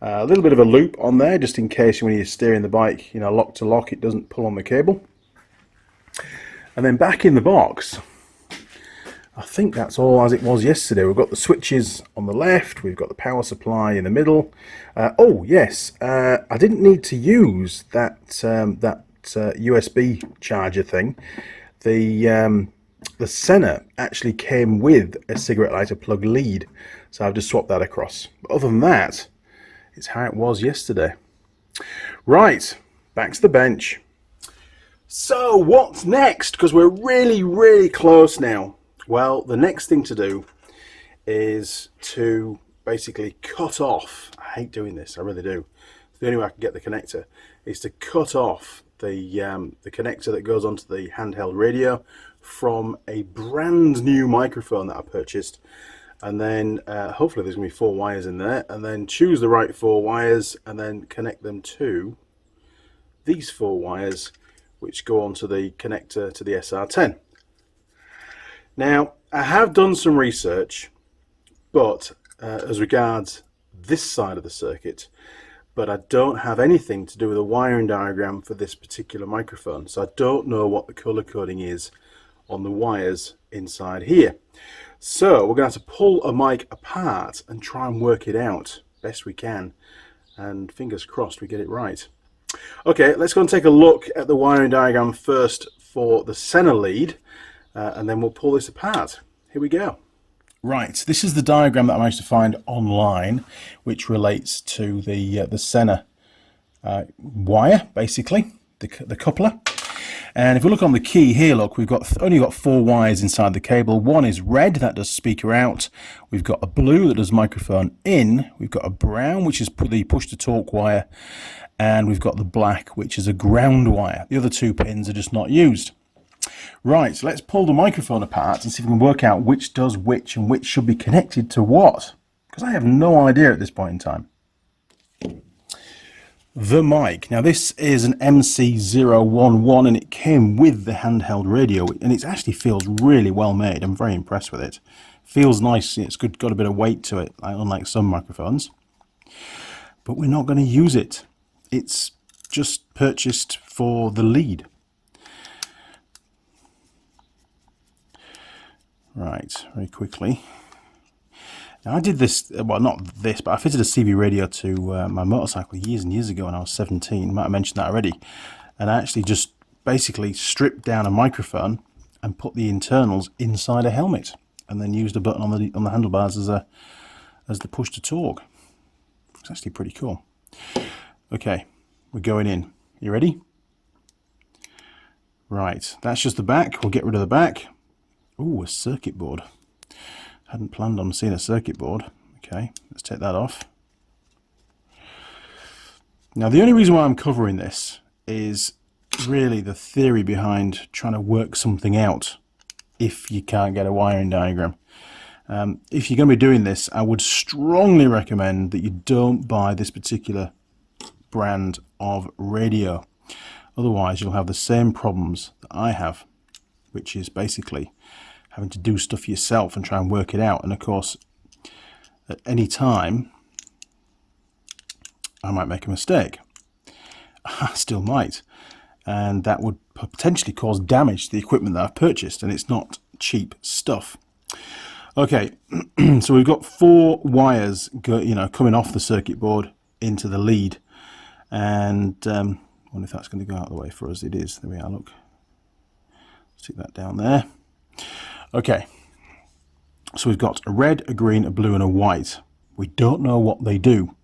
[SPEAKER 1] A little bit of a loop on there just in case when you're steering the bike, you know, lock to lock, it doesn't pull on the cable. And then back in the box, I think that's all as it was yesterday. We've got the switches on the left, we've got the power supply in the middle. Oh yes, I didn't need to use that USB charger thing. The SENA actually came with a cigarette lighter plug lead, so I've just swapped that across. But other than that, it's how it was yesterday. Right, back to the bench. So what's next? Because we're really close now. Well, the next thing to do is to basically cut off, I hate doing this, I really do. The only way I can get the connector is to cut off the connector that goes onto the handheld radio from a brand new microphone that I purchased. And then hopefully there's going to be 4 wires in there, and then choose the right 4 wires and then connect them to these 4 wires which go onto the connector to the SR-10. Now, I have done some research, but as regards this side of the circuit, but I don't have anything to do with a wiring diagram for this particular microphone, so I don't know what the color coding is on the wires inside here. So we're going to have to pull a mic apart and try and work it out best we can, and fingers crossed we get it right. Okay, let's go and take a look at the wiring diagram first for the SENA lead. And then we'll pull this apart. Here we go. Right, this is the diagram that I managed to find online, which relates to the SENA wire, basically, the coupler. And if we look on the key here, look, we've only got 4 wires inside the cable. One is red, that does speaker out. We've got a blue that does microphone in. We've got a brown, which is the push to talk wire. And we've got the black, which is a ground wire. The other 2 pins are just not used. Right, so let's pull the microphone apart and see if we can work out which does which and which should be connected to what, because I have no idea at this point in time. The mic. Now this is an MC011 and it came with the handheld radio, and it actually feels really well made. I'm very impressed with it. Feels nice, it's good, got a bit of weight to it, unlike some microphones. But we're not going to use it. It's just purchased for the lead. Right, very quickly. Now I did this, well not this, but I fitted a CB radio to my motorcycle years and years ago when I was 17. I might have mentioned that already. And I actually just basically stripped down a microphone and put the internals inside a helmet, and then used a button on the handlebars as the push to talk. It's actually pretty cool. Okay, we're going in. You ready? Right, that's just the back. We'll get rid of the back. Ooh, a circuit board. Hadn't planned on seeing a circuit board. Okay, let's take that off. Now, the only reason why I'm covering this is really the theory behind trying to work something out if you can't get a wiring diagram. If you're going to be doing this, I would strongly recommend that you don't buy this particular brand of radio. Otherwise, you'll have the same problems that I have, which is basically having to do stuff yourself and try and work it out. And of course, at any time, I might make a mistake. I still might. And that would potentially cause damage to the equipment that I've purchased, and it's not cheap stuff. Okay, so we've got 4 wires coming off the circuit board into the lead. And I wonder if that's going to go out of the way for us. It is. There we are, look. Stick that down there. Okay, so we've got a red, a green, a blue and a white. We don't know what they do,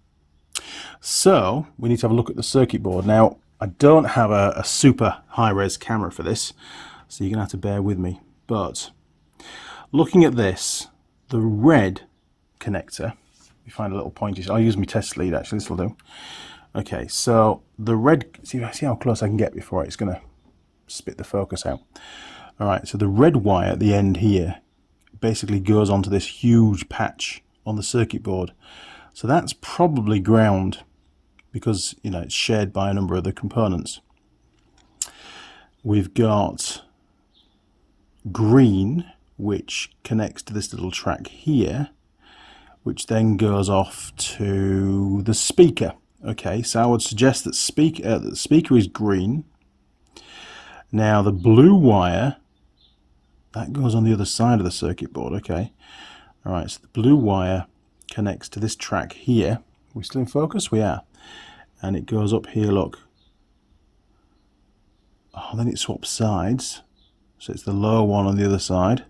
[SPEAKER 1] so we need to have a look at the circuit board. Now, I don't have a super high-res camera for this, so you're gonna have to bear with me, but looking at this, the red connector, you find a little pointy, I'll use my test lead actually, this will do. Okay, so the red, see how close I can get before it's gonna spit the focus out. Alright, so the red wire at the end here basically goes onto this huge patch on the circuit board. So that's probably ground, because you know it's shared by a number of the components. We've got green, which connects to this little track here, which then goes off to the speaker. Okay, so I would suggest that the speaker is green. Now the blue wire, that goes on the other side of the circuit board. Okay, all right, so the blue wire connects to this track here. We still in focus? We are. And it goes up here, look. Oh, then it swaps sides. So it's the lower one on the other side.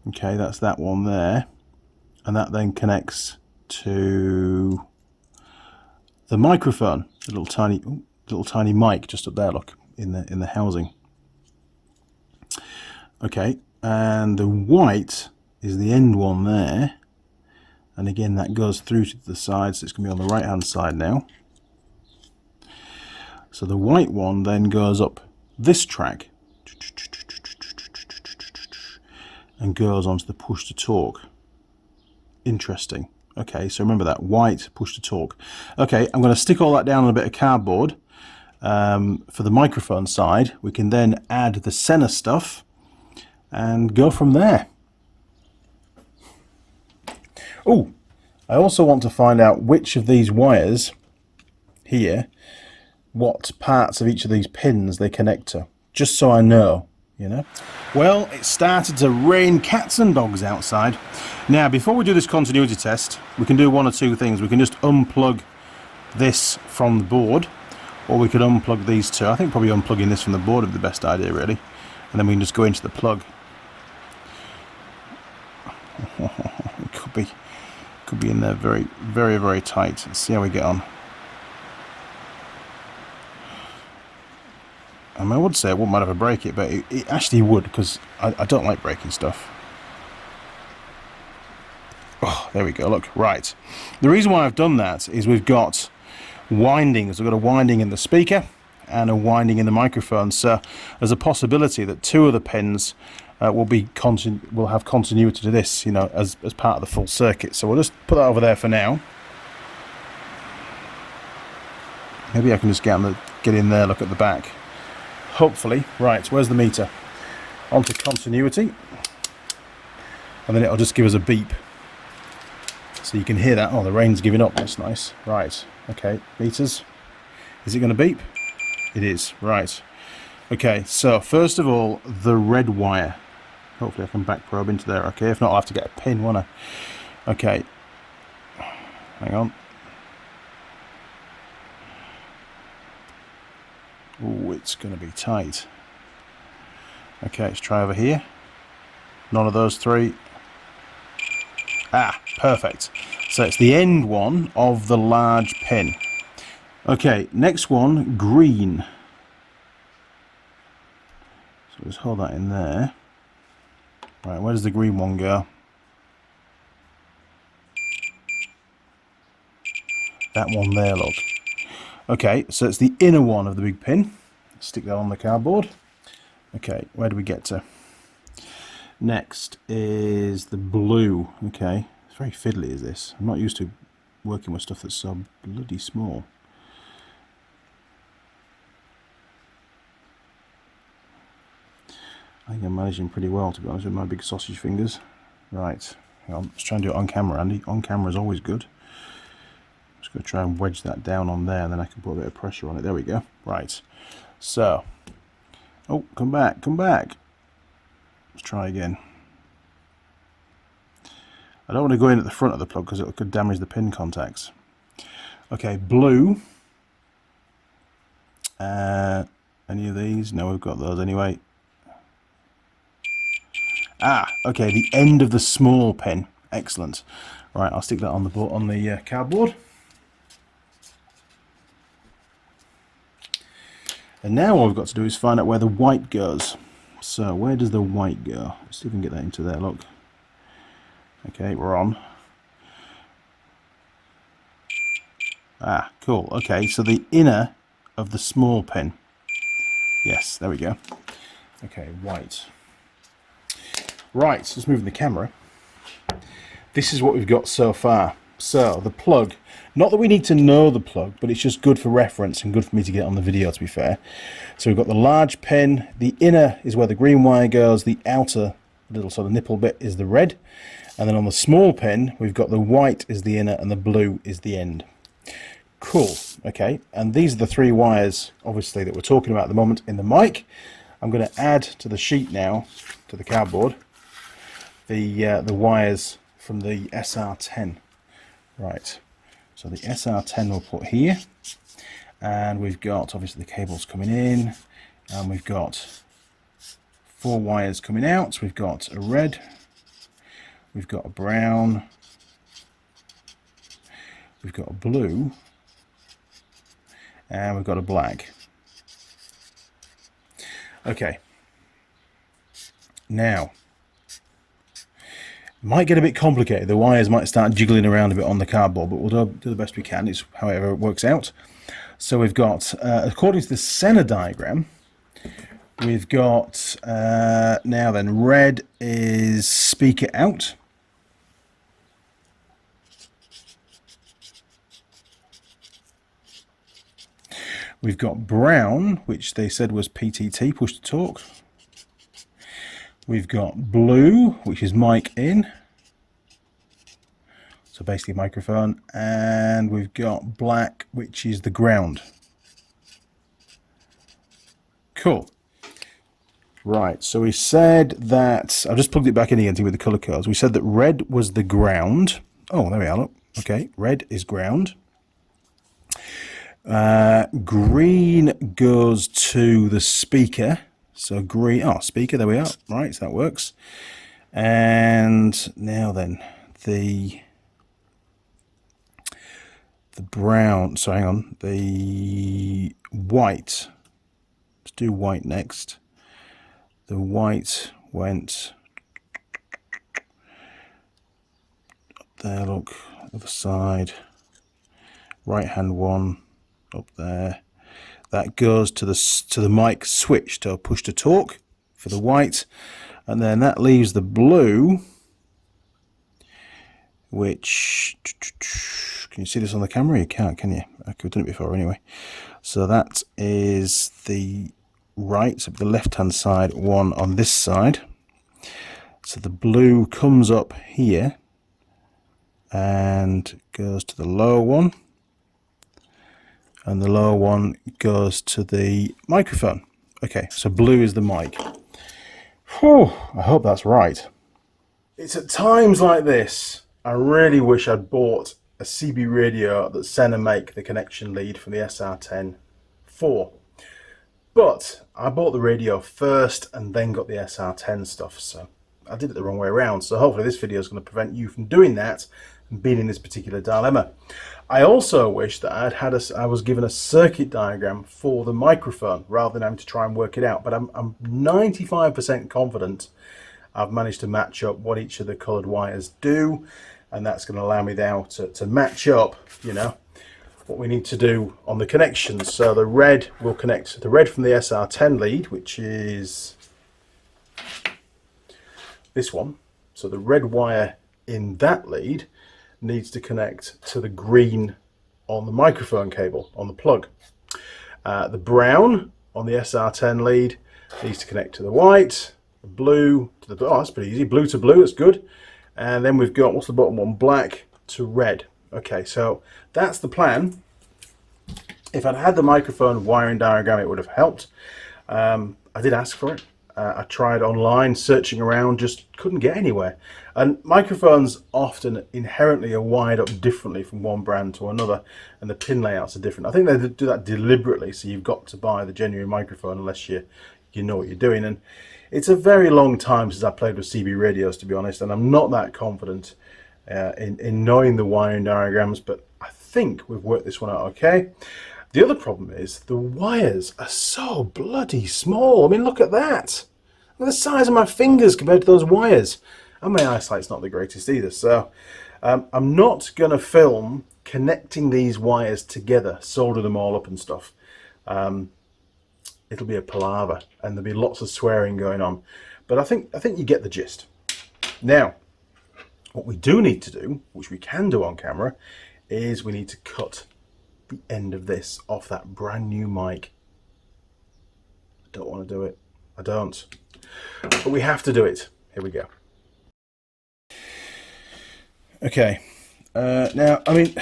[SPEAKER 1] Okay, that's that one there. And that then connects to the microphone, the little tiny mic just up there, look, in the housing. Okay, and the white is the end one there. And again, that goes through to the side, so it's going to be on the right hand side now. So the white one then goes up this track and goes onto the push to talk. Interesting. Okay, so remember that, white, push to talk. Okay, I'm going to stick all that down on a bit of cardboard. For the microphone side, we can then add the SENA stuff and go from there. Oh, I also want to find out which of these wires here, what parts of each of these pins they connect to, just so I know, you know. Well, it started to rain cats and dogs outside. Now, before we do this continuity test, we can do one or two things. We can just unplug this from the board, or we could unplug these two. I think probably unplugging this from the board would be the best idea, really. And then we can just go into the plug. It could be in there very, very, very tight. Let's see how we get on. I mean, I would say it wouldn't matter if I break it, but it actually would, because I don't like breaking stuff. Oh, there we go, look, right. The reason why I've done that is we've got windings. We've got a winding in the speaker and a winding in the microphone, so there's a possibility that two of the pins will have continuity to this, you know, as part of the full circuit. So we'll just put that over there for now. Maybe I can just get in there, look at the back. Hopefully. Right, where's the meter? Onto continuity, and then it'll just give us a beep, so you can hear that. Oh, the rain's giving up. That's nice. Right, okay, meters. Is it going to beep? It is. Right. Okay, so first of all, the red wire. Hopefully I can back probe into there. Okay, if not, I'll have to get a pin, won't I? Okay, hang on. Oh, it's going to be tight. Okay, let's try over here. None of those three. Ah, perfect. So it's the end one of the large pin. Okay, next one, green. So let's hold that in there. Right, where does the green one go? That one there, look. Okay, so it's the inner one of the big pin. Stick that on the cardboard. Okay, where do we get to? Next is the blue. Okay, it's very fiddly, is this? I'm not used to working with stuff that's so bloody small. I think I'm managing pretty well, to be honest, with my big sausage fingers. Right, hang on, let's try and do it on camera, Andy. On camera is always good. Just going to try and wedge that down on there, and then I can put a bit of pressure on it. There we go. Right, so, oh, come back, come back. Let's try again. I don't want to go in at the front of the plug because it could damage the pin contacts. Okay, blue. Any of these? No, we've got those anyway. Ah, okay, the end of the small pin. Excellent. Right, I'll stick that on the cardboard. And now all we've got to do is find out where the white goes. So where does the white go? Let's see if we can get that into there, look. Okay, we're on. Ah, cool. Okay, so the inner of the small pin. Yes, there we go. Okay, white. Right, so let's move the camera. This is what we've got so far. So the plug, not that we need to know the plug, but it's just good for reference and good for me to get on the video, to be fair. So we've got the large pin, the inner is where the green wire goes, the outer little sort of nipple bit is the red, and then on the small pin we've got the white is the inner and the blue is the end. Cool. Okay, and these are the three wires obviously that we're talking about at the moment in the mic. I'm going to add to the sheet now, to the cardboard, the wires from the SR-10. Right, so the SR-10 we'll put here, and we've got obviously the cables coming in, and we've got 4 wires coming out. We've got a red, we've got a brown, we've got a blue, and we've got a black. Okay, now might get a bit complicated. The wires might start jiggling around a bit on the cardboard, but we'll do the best we can. It's however it works out. So we've got, according to the SENA diagram, we've got now then red is speaker out. We've got brown, which they said was PTT, push to talk. We've got blue, which is mic in, so basically microphone, and we've got black, which is the ground. Cool. Right, so we said that, I've just plugged it back in again with the colour codes. We said that red was the ground. Oh, there we are, look. Okay, red is ground. Green goes to the speaker. So green, speaker, there we are. Right, so that works. And now then, the brown, so hang on, the white. Let's do white next. The white went up there, look, other side. Right hand one, up there. That goes to the mic switch to push to talk for the white, and then that leaves the blue, which, can you see this on the camera? You can't, can you? I've done it before anyway. So that is the right, so the left hand side one on this side. So the blue comes up here and goes to the lower one, and the lower one goes to the microphone. Okay, so blue is the mic. Whew, I hope that's right. It's at times like this I really wish I'd bought a CB radio that SENA make the connection lead from the SR-10 for. But I bought the radio first and then got the SR-10 stuff, so I did it the wrong way around. So hopefully this video is going to prevent you from doing that and being in this particular dilemma. I also wish that I was given a circuit diagram for the microphone rather than having to try and work it out. But I'm 95% confident I've managed to match up what each of the coloured wires do, and that's going to allow me now to match up, you know, what we need to do on the connections. So the red will connect the red from the SR-10 lead, which is this one. So the red wire in that lead needs to connect to the green on the microphone cable on the plug. The brown on the SR-10 lead needs to connect to the white, the blue to the, that's pretty easy, blue to blue, that's good. And then we've got, what's the bottom one, black to red. Okay, so that's the plan. If I'd had the microphone wiring diagram, it would have helped. I did ask for it. I tried online, searching around, just couldn't get anywhere. And microphones often inherently are wired up differently from one brand to another, and the pin layouts are different. I think they do that deliberately, so you've got to buy the genuine microphone unless you know what you're doing. And it's a very long time since I played with CB radios, to be honest, and I'm not that confident in knowing the wiring diagrams, but I think we've worked this one out okay. The other problem is the wires are so bloody small. I mean, look at that. Look at the size of my fingers compared to those wires. And my eyesight's not the greatest either. So I'm not going to film connecting these wires together, solder them all up and stuff. It'll be a palaver and there'll be lots of swearing going on. But I think you get the gist. Now, what we do need to do, which we can do on camera, is we need to cut the end of this off that brand new mic. I don't want to do it. I don't. But we have to do it. Here we go. Okay. Now, I mean,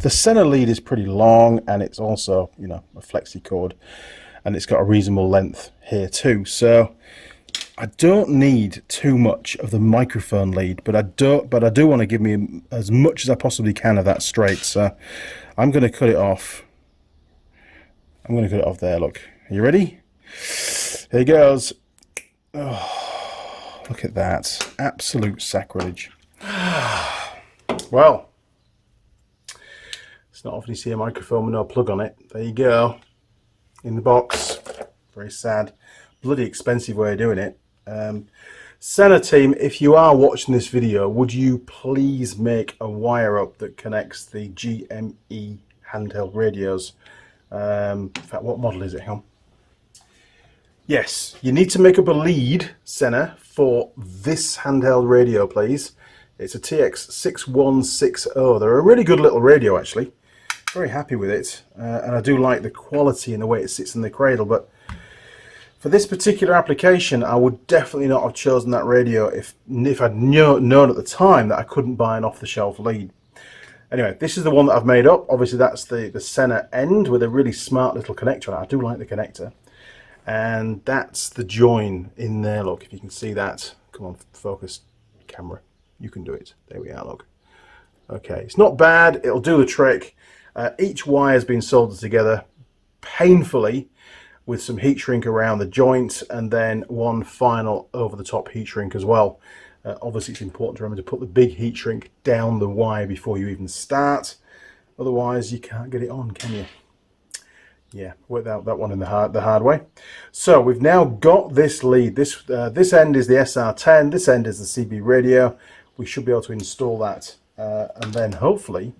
[SPEAKER 1] the center lead is pretty long, and it's also, you know, a flexi cord, and it's got a reasonable length here too. So I don't need too much of the microphone lead, but I do want to give me as much as I possibly can of that straight. So I'm going to cut it off. I'm going to cut it off there. Look, are you ready? Here he goes. Oh, look at that. Absolute sacrilege. Well, it's not often you see a microphone with no plug on it. There you go. In the box. Very sad. Bloody expensive way of doing it. SENA team, if you are watching this video, would you please make a wire up that connects the GME handheld radios? In fact, what model is it? Hang on. Yes, you need to make up a lead, SENA, for this handheld radio, please. It's a TX6160. They're a really good little radio, actually. Very happy with it, and I do like the quality and the way it sits in the cradle, but for this particular application, I would definitely not have chosen that radio if I'd known at the time that I couldn't buy an off-the-shelf lead. Anyway, this is the one that I've made up. Obviously, that's the SENA end with a really smart little connector on it. I do like the connector. And that's the join in there. Look, if you can see that. Come on, focus camera. You can do it. There we are, look. Okay, it's not bad. It'll do the trick. Each wire has been soldered together painfully with some heat shrink around the joint, and then one final over the top heat shrink as well. Obviously, it's important to remember to put the big heat shrink down the wire before you even start. Otherwise, you can't get it on, can you? Yeah, without that one in the hard way. So we've now got this lead. This end is the SR-10. This end is the CB radio. We should be able to install that, and then hopefully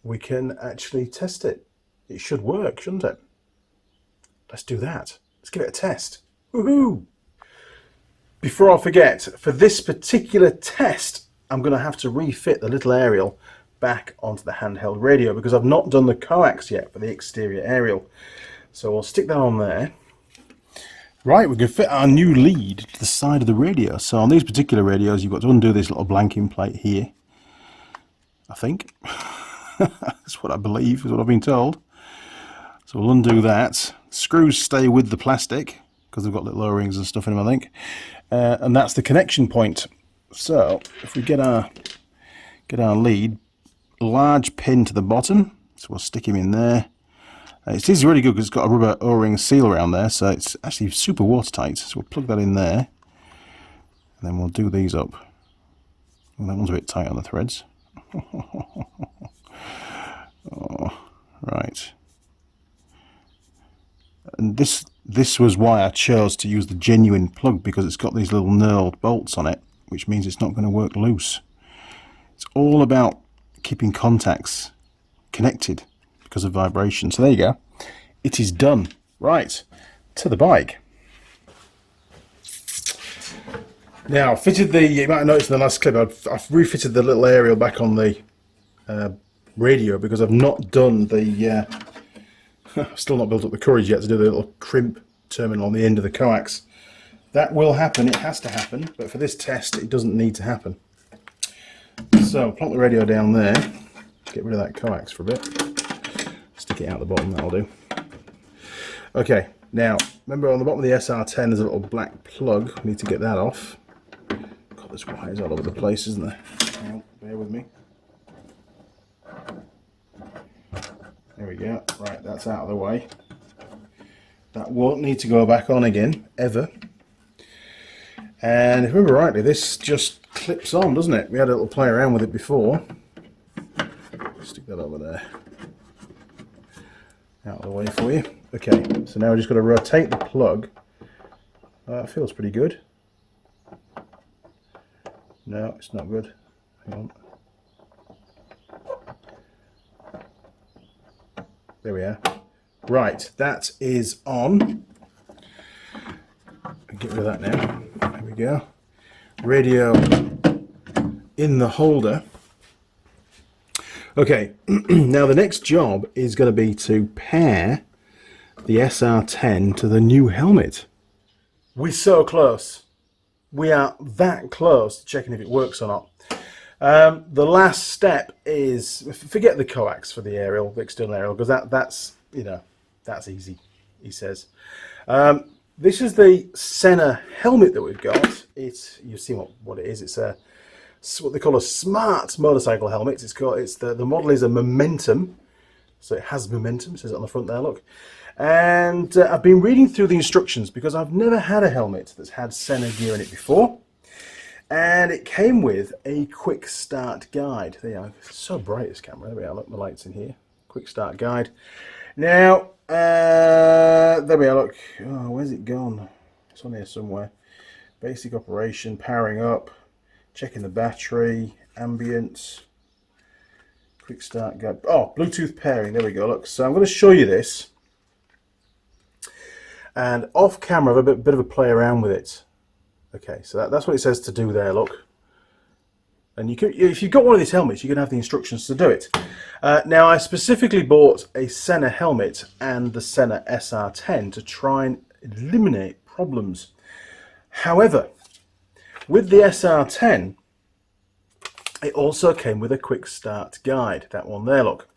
[SPEAKER 1] we can actually test it. It should work, shouldn't it? Let's do that. Let's give it a test. Woohoo! Before I forget, for this particular test, I'm going to have to refit the little aerial back onto the handheld radio because I've not done the coax yet for the exterior aerial. So we'll stick that on there. Right, we can fit our new lead to the side of the radio. So on these particular radios, you've got to undo this little blanking plate here. I think. That's what I believe, is what I've been told. So we'll undo that. Screws stay with the plastic because they've got little O-rings and stuff in them, I think. And that's the connection point. So if we get our lead, large pin to the bottom, so we'll stick him in there. It is really good because it's got a rubber O-ring seal around there, so it's actually super watertight. So we'll plug that in there, and then we'll do these up. Well, that one's a bit tight on the threads. Oh, right. And this was why I chose to use the genuine plug, because it's got these little knurled bolts on it, which means it's not going to work loose. It's all about keeping contacts connected because of vibration. So there you go. It is done. Right, to the bike. Now, I fitted you might have noticed in the last clip, I've refitted the little aerial back on the radio because I've not done the, I've still not built up the courage yet to do the little crimp terminal on the end of the coax. That will happen, it has to happen, but for this test it doesn't need to happen. So, plonk the radio down there, get rid of that coax for a bit, stick it out the bottom, that'll do. Okay, now, remember on the bottom of the SR-10 there's a little black plug, we need to get that off. God, there's wires all over the place, isn't there? Hang on, bear with me. There we go, right, that's out of the way. That won't need to go back on again, ever. And if I remember rightly, this just clips on, doesn't it? We had a little play around with it before. Stick that over there. Out of the way for you. Okay, so now we're just got to rotate the plug. Feels pretty good. No, it's not good. Hang on. There we are. Right, that is on. get rid of that now. There we go. Radio in the holder. Okay, now the next job is going to be to pair the SR-10 to the new helmet. We're so close. We are that close to checking if it works or not. The last step is, forget the coax for the aerial, the external aerial, because that's you know, that's easy, he says. This is the SENA helmet that we've got. You see what it is. It's what they call a smart motorcycle helmet. The model is a momentum, so it has momentum. It says it on the front there. Look, and I've been reading through the instructions because I've never had a helmet that's had SENA gear in it before, and it came with a quick start guide. There you are. It's so bright, this camera. There we are. Look, the lights in here. Quick start guide. Now, there we are. Look, oh, where's it gone? It's on here somewhere. Basic operation, powering up. Checking the battery, ambient, quick start guide. Oh, Bluetooth pairing. There we go. Look, so I'm going to show you this, and off camera, I've a bit of a play around with it. Okay, so that's what it says to do there. Look, and you can, if you've got one of these helmets, you can have the instructions to do it. Now, I specifically bought a SENA helmet and the SENA SR-10 to try and eliminate problems. However, with the SR-10, it also came with a quick start guide, that one there, look.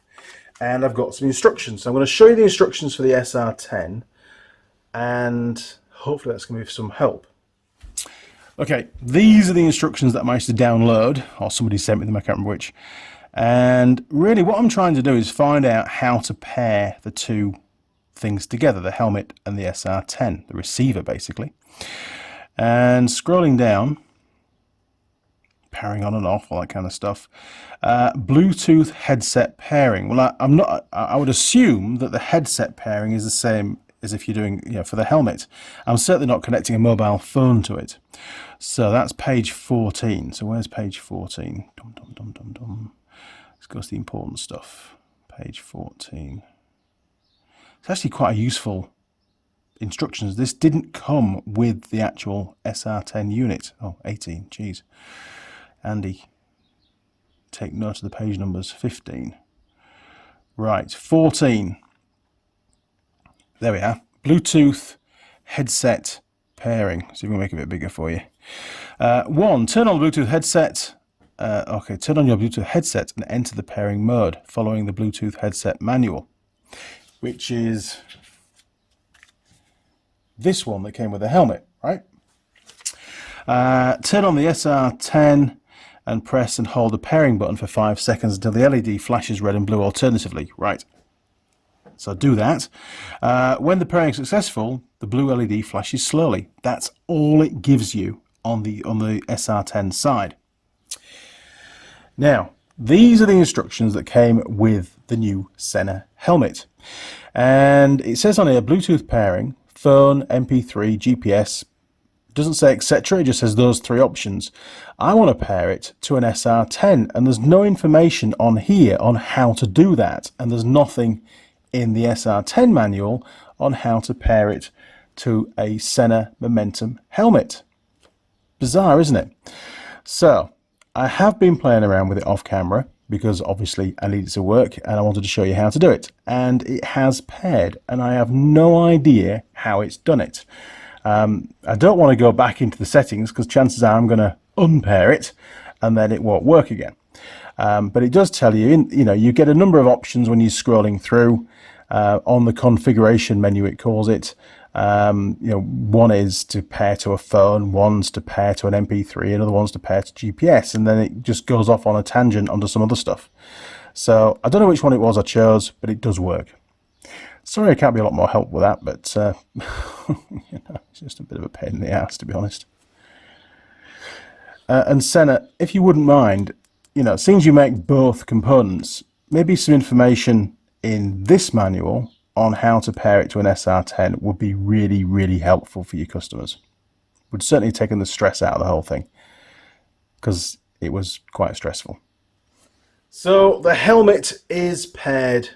[SPEAKER 1] And I've got some instructions. So I'm going to show you the instructions for the SR-10, and hopefully that's going to be some help. Okay, these are the instructions that I managed to download, or somebody sent me them, I can't remember which. And really what I'm trying to do is find out how to pair the two things together, the helmet and the SR-10, the receiver basically. And scrolling down, powering on and off, all that kind of stuff. Bluetooth headset pairing. Well, I would assume that the headset pairing is the same as if you're doing, for the helmet. I'm certainly not connecting a mobile phone to it. So that's page 14. So where's page 14? Dum, dum, dum, dum, dum. Let's go to the important stuff. Page 14. It's actually quite a useful instructions. This didn't come with the actual SR-10 unit. Oh, 18, geez. Andy, take note of the page numbers. 15. Right, 14. There we are. Bluetooth headset pairing. See if we can make it a bit bigger for you. 1. Turn on the Bluetooth headset. Okay, turn on your Bluetooth headset and enter the pairing mode following the Bluetooth headset manual, which is this one that came with the helmet, right? Turn on the SR-10 and press and hold the pairing button for 5 seconds until the LED flashes red and blue alternatively, right? So do that. When the pairing is successful, the blue LED flashes slowly. That's all it gives you on the SR-10 side. Now, these are the instructions that came with the new SENA helmet. And it says on here, Bluetooth pairing, phone, MP3, GPS. It doesn't say etc. It just says those three options. I want to pair it to an SR-10, and there's no information on here on how to do that. And there's nothing in the SR-10 manual on how to pair it to a SENA Momentum helmet. Bizarre, isn't it? So I have been playing around with it off camera because obviously I need it to work and I wanted to show you how to do it. And it has paired, and I have no idea how it's done it. I don't want to go back into the settings because chances are I'm going to unpair it and then it won't work again. But it does tell you, you get a number of options when you're scrolling through. On the configuration menu, it calls it. One is to pair to a phone, one's to pair to an MP3, another one's to pair to GPS, and then it just goes off on a tangent onto some other stuff. So I don't know which one it was I chose, but it does work. Sorry I can't be a lot more help with that, but it's just a bit of a pain in the ass, to be honest. And SENA, if you wouldn't mind, since you make both components, maybe some information in this manual on how to pair it to an SR-10 would be really, really helpful for your customers. Would certainly taken the stress out of the whole thing, because it was quite stressful. So the helmet is paired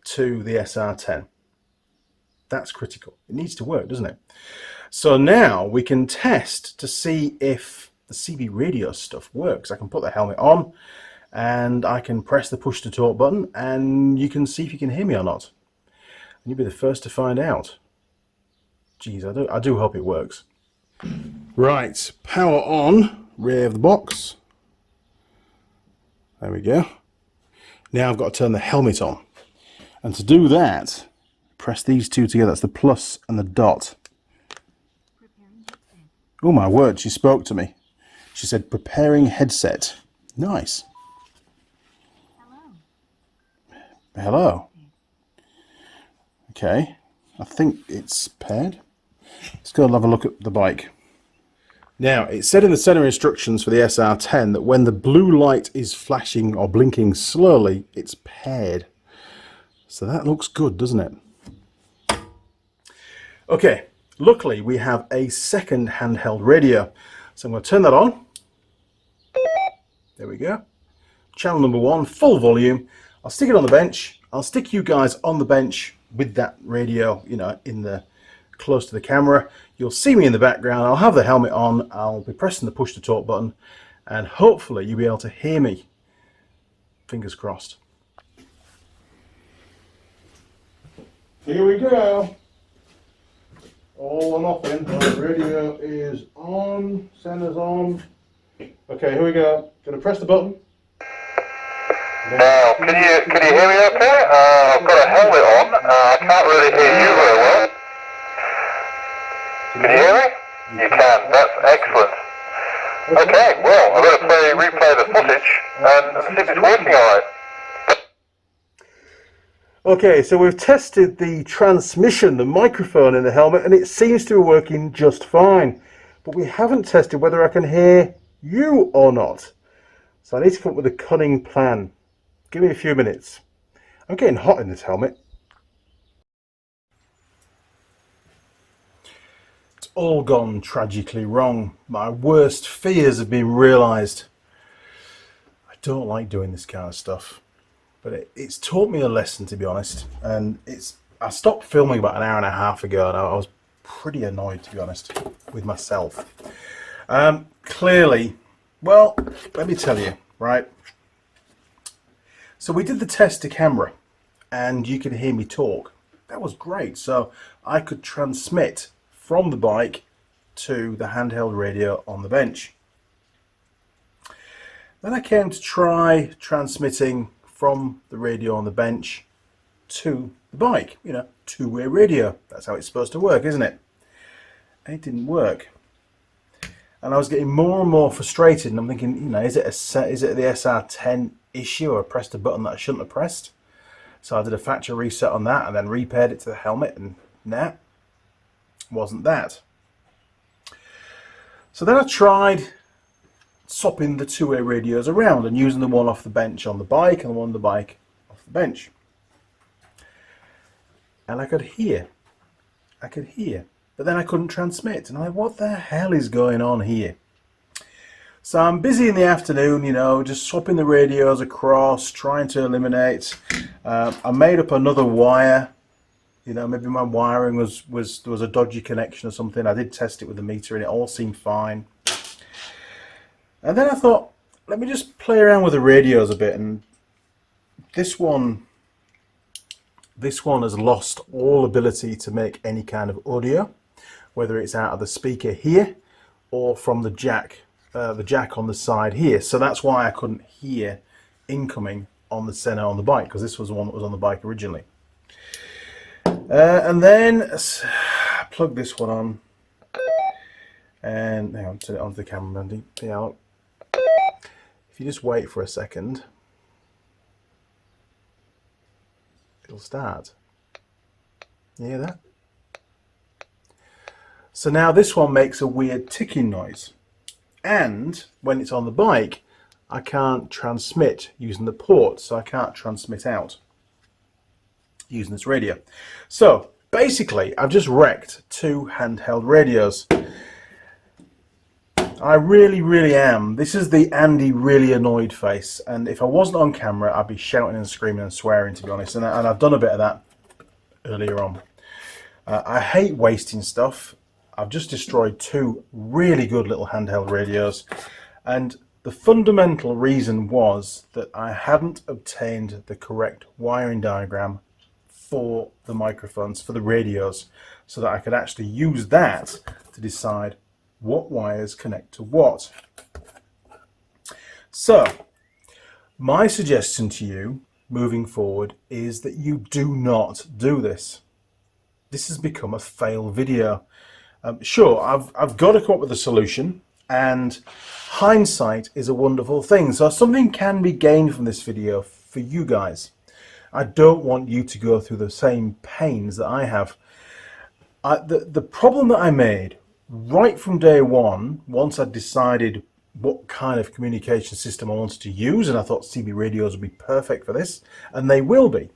[SPEAKER 1] to the SR-10. That's critical. It needs to work, doesn't it? So now we can test to see if the CB radio stuff works. I can put the helmet on and I can press the push to talk button and you can see if you can hear me or not. And you'll be the first to find out. Geez, I do hope it works. Right, power on, rear of the box. There we go. Now I've got to turn the helmet on. And to do that, press these two together. That's the plus and the dot. Oh my word, she spoke to me. She said, preparing headset. Nice. Hello. Okay, I think it's paired. Let's go and have a look at the bike. Now, it said in the SENA instructions for the SR-10 that when the blue light is flashing or blinking slowly, it's paired. So that looks good, doesn't it? Okay, luckily we have a second handheld radio. So I'm going to turn that on. There we go. Channel number 1, full volume. I'll stick it on the bench. I'll stick you guys on the bench with that radio, you know, in the close to the camera. You'll see me in the background. I'll have the helmet on. I'll be pressing the push to talk button and hopefully you'll be able to hear me. Fingers crossed. Here we go. All or nothing. The radio is on. SENA's on. Okay, here we go. Gonna press the button.
[SPEAKER 4] Now, can you hear me okay? I've got a helmet on. I can't really hear you very well. Can you hear me? You can. That's excellent. Okay, well, I'm going to replay the footage and see if it's working alright.
[SPEAKER 1] Okay, so we've tested the transmission, the microphone in the helmet, and it seems to be working just fine. But we haven't tested whether I can hear you or not. So I need to come up with a cunning plan. Give me a few minutes. I'm getting hot in this helmet. It's all gone tragically wrong. My worst fears have been realised. I don't like doing this kind of stuff. But it's taught me a lesson, to be honest. And I stopped filming about an hour and a half ago and I was pretty annoyed, to be honest, with myself. Clearly, well, let me tell you, right? So we did the test to camera and you could hear me talk. That was great. So I could transmit from the bike to the handheld radio on the bench. Then I came to try transmitting from the radio on the bench to the bike. You know, two-way radio. That's how it's supposed to work, isn't it? And it didn't work. And I was getting more and more frustrated and I'm thinking, you know, is it the SR-10 issue, or I pressed a button that I shouldn't have pressed? So I did a factory reset on that and then repaired it to the helmet, and nah, wasn't that. So then I tried swapping the two-way radios around and using the one off the bench on the bike and the one on the bike off the bench. And I could hear, but then I couldn't transmit. And I'm like, what the hell is going on here? So I'm busy in the afternoon, you know, just swapping the radios across, trying to eliminate. I made up another wire. You know, maybe my wiring there was a dodgy connection or something. I did test it with the meter and it all seemed fine. And then I thought, let me just play around with the radios a bit. And this one has lost all ability to make any kind of audio, whether it's out of the speaker here or from the jack on the side here. So that's why I couldn't hear incoming on the SENA on the bike, because this was the one that was on the bike originally. And then plug this one on, and hang on, turn it onto the camera, Mandy. Yeah, look. If you just wait for a second, it'll start. You hear that? So now this one makes a weird ticking noise. And when it's on the bike, I can't transmit using the port, so I can't transmit out using this radio. So basically, I've just wrecked two handheld radios. I really am. This is the Andy really annoyed face, and if I wasn't on camera, I'd be shouting and screaming and swearing, to be honest, and I've done a bit of that earlier on. I hate wasting stuff. I've just destroyed two really good little handheld radios, and the fundamental reason was that I hadn't obtained the correct wiring diagram for the microphones, for the radios, so that I could actually use that to decide what wires connect to what. So, my suggestion to you moving forward is that you do not do this. This has become a fail video. Sure, I've got to come up with a solution, and hindsight is a wonderful thing. So something can be gained from this video for you guys. I don't want you to go through the same pains that I have. The problem that I made right from day one, once I decided what kind of communication system I wanted to use, and I thought CB radios would be perfect for this, and they will be.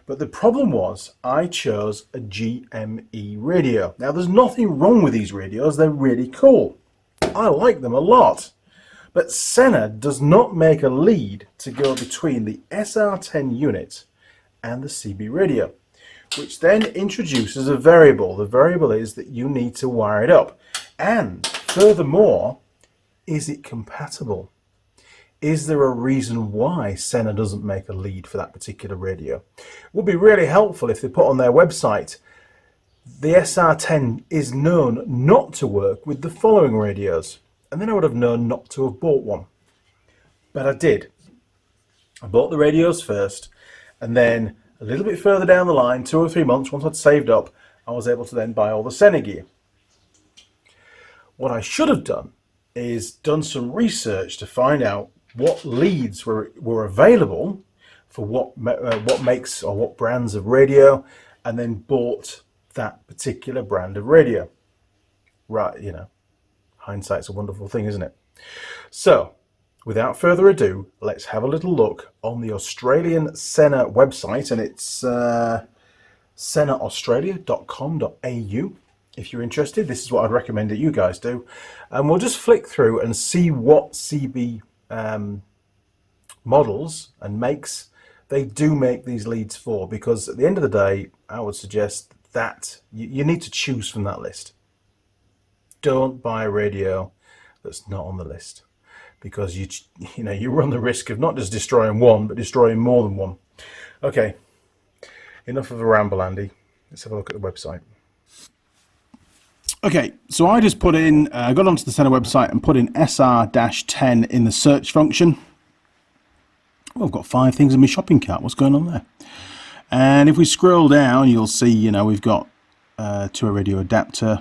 [SPEAKER 1] But the problem was I chose a GME radio. Now, there's nothing wrong with these radios. They're really cool. I like them a lot. But SENA does not make a lead to go between the SR-10 unit and the CB radio, which then introduces a variable. The variable is that you need to wire it up. And furthermore, is it compatible? Is there a reason why SENA doesn't make a lead for that particular radio? It would be really helpful if they put on their website, the SR-10 is known not to work with the following radios. And then I would have known not to have bought one. But I did. I bought the radios first, and then a little bit further down the line, 2 or 3 months, once I'd saved up, I was able to then buy all the SENA gear. What I should have done is done some research to find out what leads were available for what makes or what brands of radio, and then bought that particular brand of radio. Right, you know, hindsight's a wonderful thing, isn't it? So, without further ado, let's have a little look on the Australian SENA website, and it's senaaustralia.com.au. If you're interested, this is what I'd recommend that you guys do. And we'll just flick through and see what CB models and makes they do make these leads for, because at the end of the day, I would suggest that you need to choose from that list. Don't buy a radio that's not on the list, because you run the risk of not just destroying one, but destroying more than one. Okay, enough of a ramble, Andy. Let's have a look at the website. Okay, so I just put in, got onto the SENA website and put in SR-10 in the search function. Well, I've got 5 things in my shopping cart. What's going on there? And if we scroll down, you'll see, we've got to a radio adapter.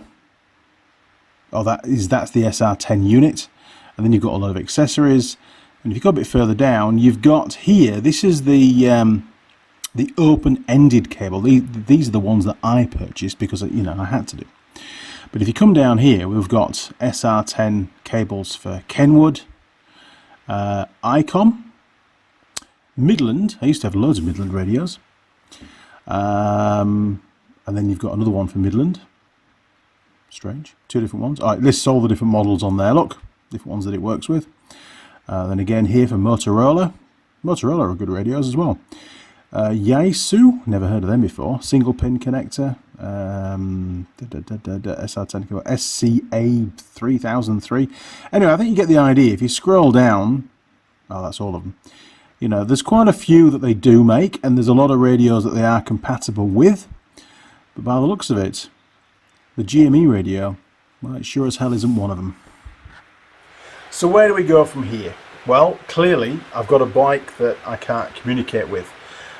[SPEAKER 1] Oh, that's the SR-10 unit. And then you've got a lot of accessories. And if you go a bit further down, you've got here, this is the open-ended cable. These are the ones that I purchased because, I had to do. But if you come down here, we've got SR-10 cables for Kenwood, ICOM, Midland. I used to have loads of Midland radios. And then you've got another one for Midland. Strange. 2 different ones. It lists all the different models on there. Look, different ones that it works with. Then again here for Motorola. Motorola are good radios as well. Yaesu, never heard of them before. Single pin connector. SR-10 cable. SCA-3003. Anyway, I think you get the idea. If you scroll down, that's all of them. There's quite a few that they do make, and there's a lot of radios that they are compatible with. But by the looks of it, the GME radio, well, it sure as hell isn't one of them. So where do we go from here? Well, clearly, I've got a bike that I can't communicate with.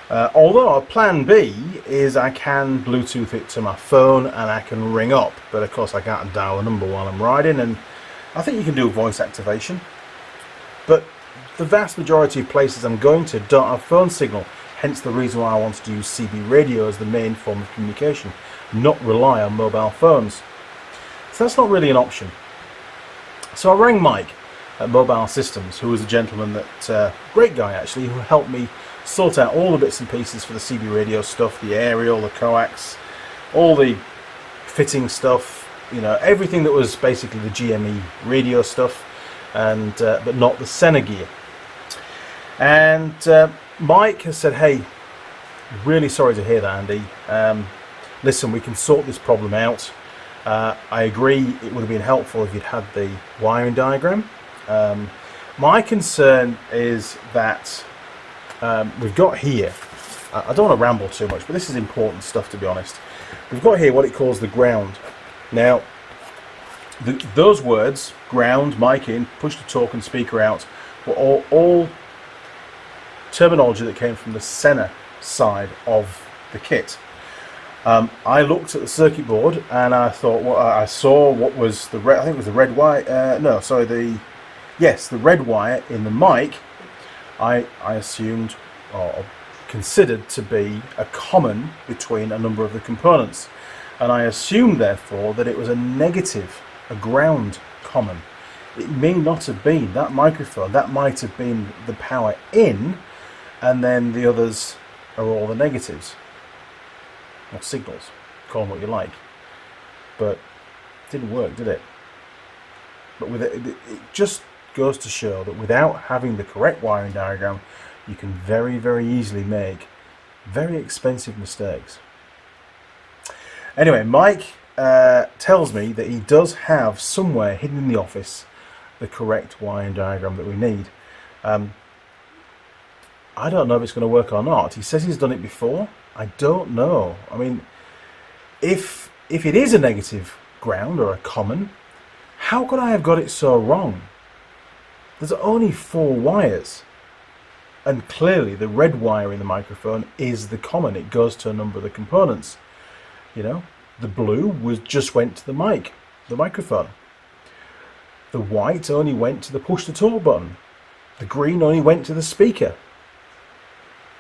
[SPEAKER 1] Although plan B is I can Bluetooth it to my phone and I can ring up. But of course I can't dial a number while I'm riding, and I think you can do voice activation. But the vast majority of places I'm going to don't have phone signal, hence the reason why I wanted to use CB radio as the main form of communication, not rely on mobile phones. So that's not really an option. So I rang Mike at Mobile Systems, who was a gentleman that, great guy actually, who helped me sort out all the bits and pieces for the CB radio stuff, the aerial, the coax, all the fitting stuff, everything that was basically the GME radio stuff, and but not the SENA gear. And Mike has said, hey, really sorry to hear that, Andy. Listen, we can sort this problem out. I agree it would have been helpful if you'd had the wiring diagram. My concern is that we've got here, I don't want to ramble too much, but this is important stuff, to be honest. We've got here what it calls the ground. Now, those words, ground, mic in, push to talk and speaker out, were all terminology that came from the SENA side of the kit. I looked at the circuit board and I thought, well, I saw what was the red, I think it was the red wire, the red wire in the mic. I assumed or considered to be a common between a number of the components, and I assumed therefore that it was a negative, a ground common. It may not have been that microphone. That might have been the power in, and then the others are all the negatives or signals, call them what you like. But it didn't work, did it? But with it just goes to show that without having the correct wiring diagram, you can very, very easily make very expensive mistakes. Anyway, Mike tells me that he does have somewhere hidden in the office the correct wiring diagram that we need. I don't know if it's going to work or not. He says he's done it before. I don't know. I mean, if it is a negative ground or a common, how could I have got it so wrong? There's only 4 wires, and clearly the red wire in the microphone is the common. It goes to a number of the components. You know, the blue just went to the microphone. The white only went to the push to talk button. The green only went to the speaker.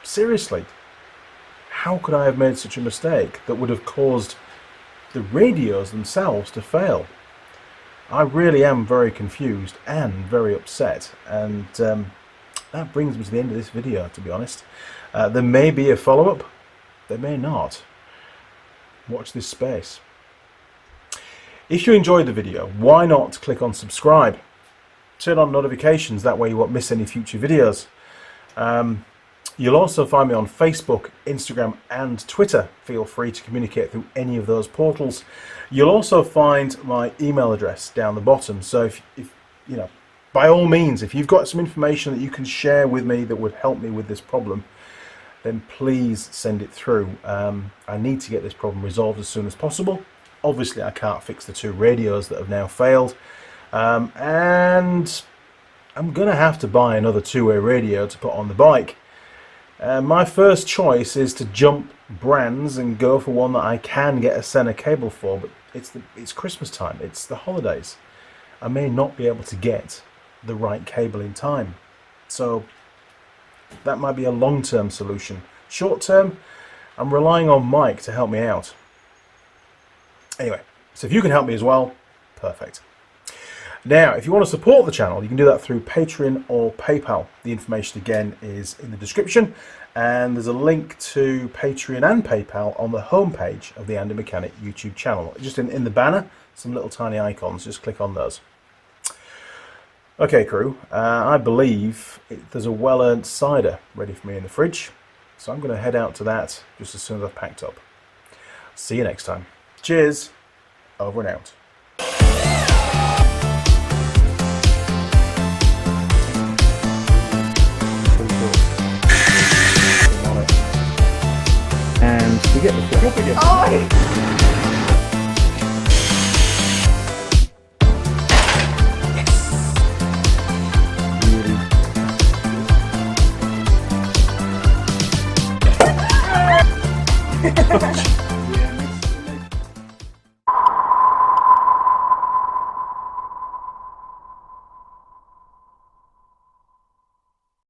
[SPEAKER 1] Seriously, how could I have made such a mistake that would have caused the radios themselves to fail? I really am very confused and very upset, and that brings me to the end of this video, to be honest. There may be a follow-up, there may not. Watch this space. If you enjoyed the video, why not click on subscribe? Turn on notifications, that way you won't miss any future videos. You'll also find me on Facebook, Instagram and Twitter. Feel free to communicate through any of those portals. You'll also find my email address down the bottom. So if you know, by all means, if you've got some information that you can share with me that would help me with this problem, then please send it through. I need to get this problem resolved as soon as possible. Obviously, I can't fix the 2 radios that have now failed. And I'm going to have to buy another 2-way radio to put on the bike. My first choice is to jump brands and go for one that I can get a SENA cable for, but it's Christmas time, it's the holidays. I may not be able to get the right cable in time. So that might be a long-term solution. Short-term, I'm relying on Mike to help me out. Anyway, so if you can help me as well, perfect. Now, if you want to support the channel, you can do that through Patreon or PayPal. The information again is in the description, and there's a link to Patreon and PayPal on the homepage of the Andy Mechanic YouTube channel. Just in the banner, some little tiny icons, just click on those. Okay, crew, I believe there's a well-earned cider ready for me in the fridge, so I'm going to head out to that just as soon as I've packed up. See you next time. Cheers, over and out.
[SPEAKER 2] And we get the flip.
[SPEAKER 3] Oh!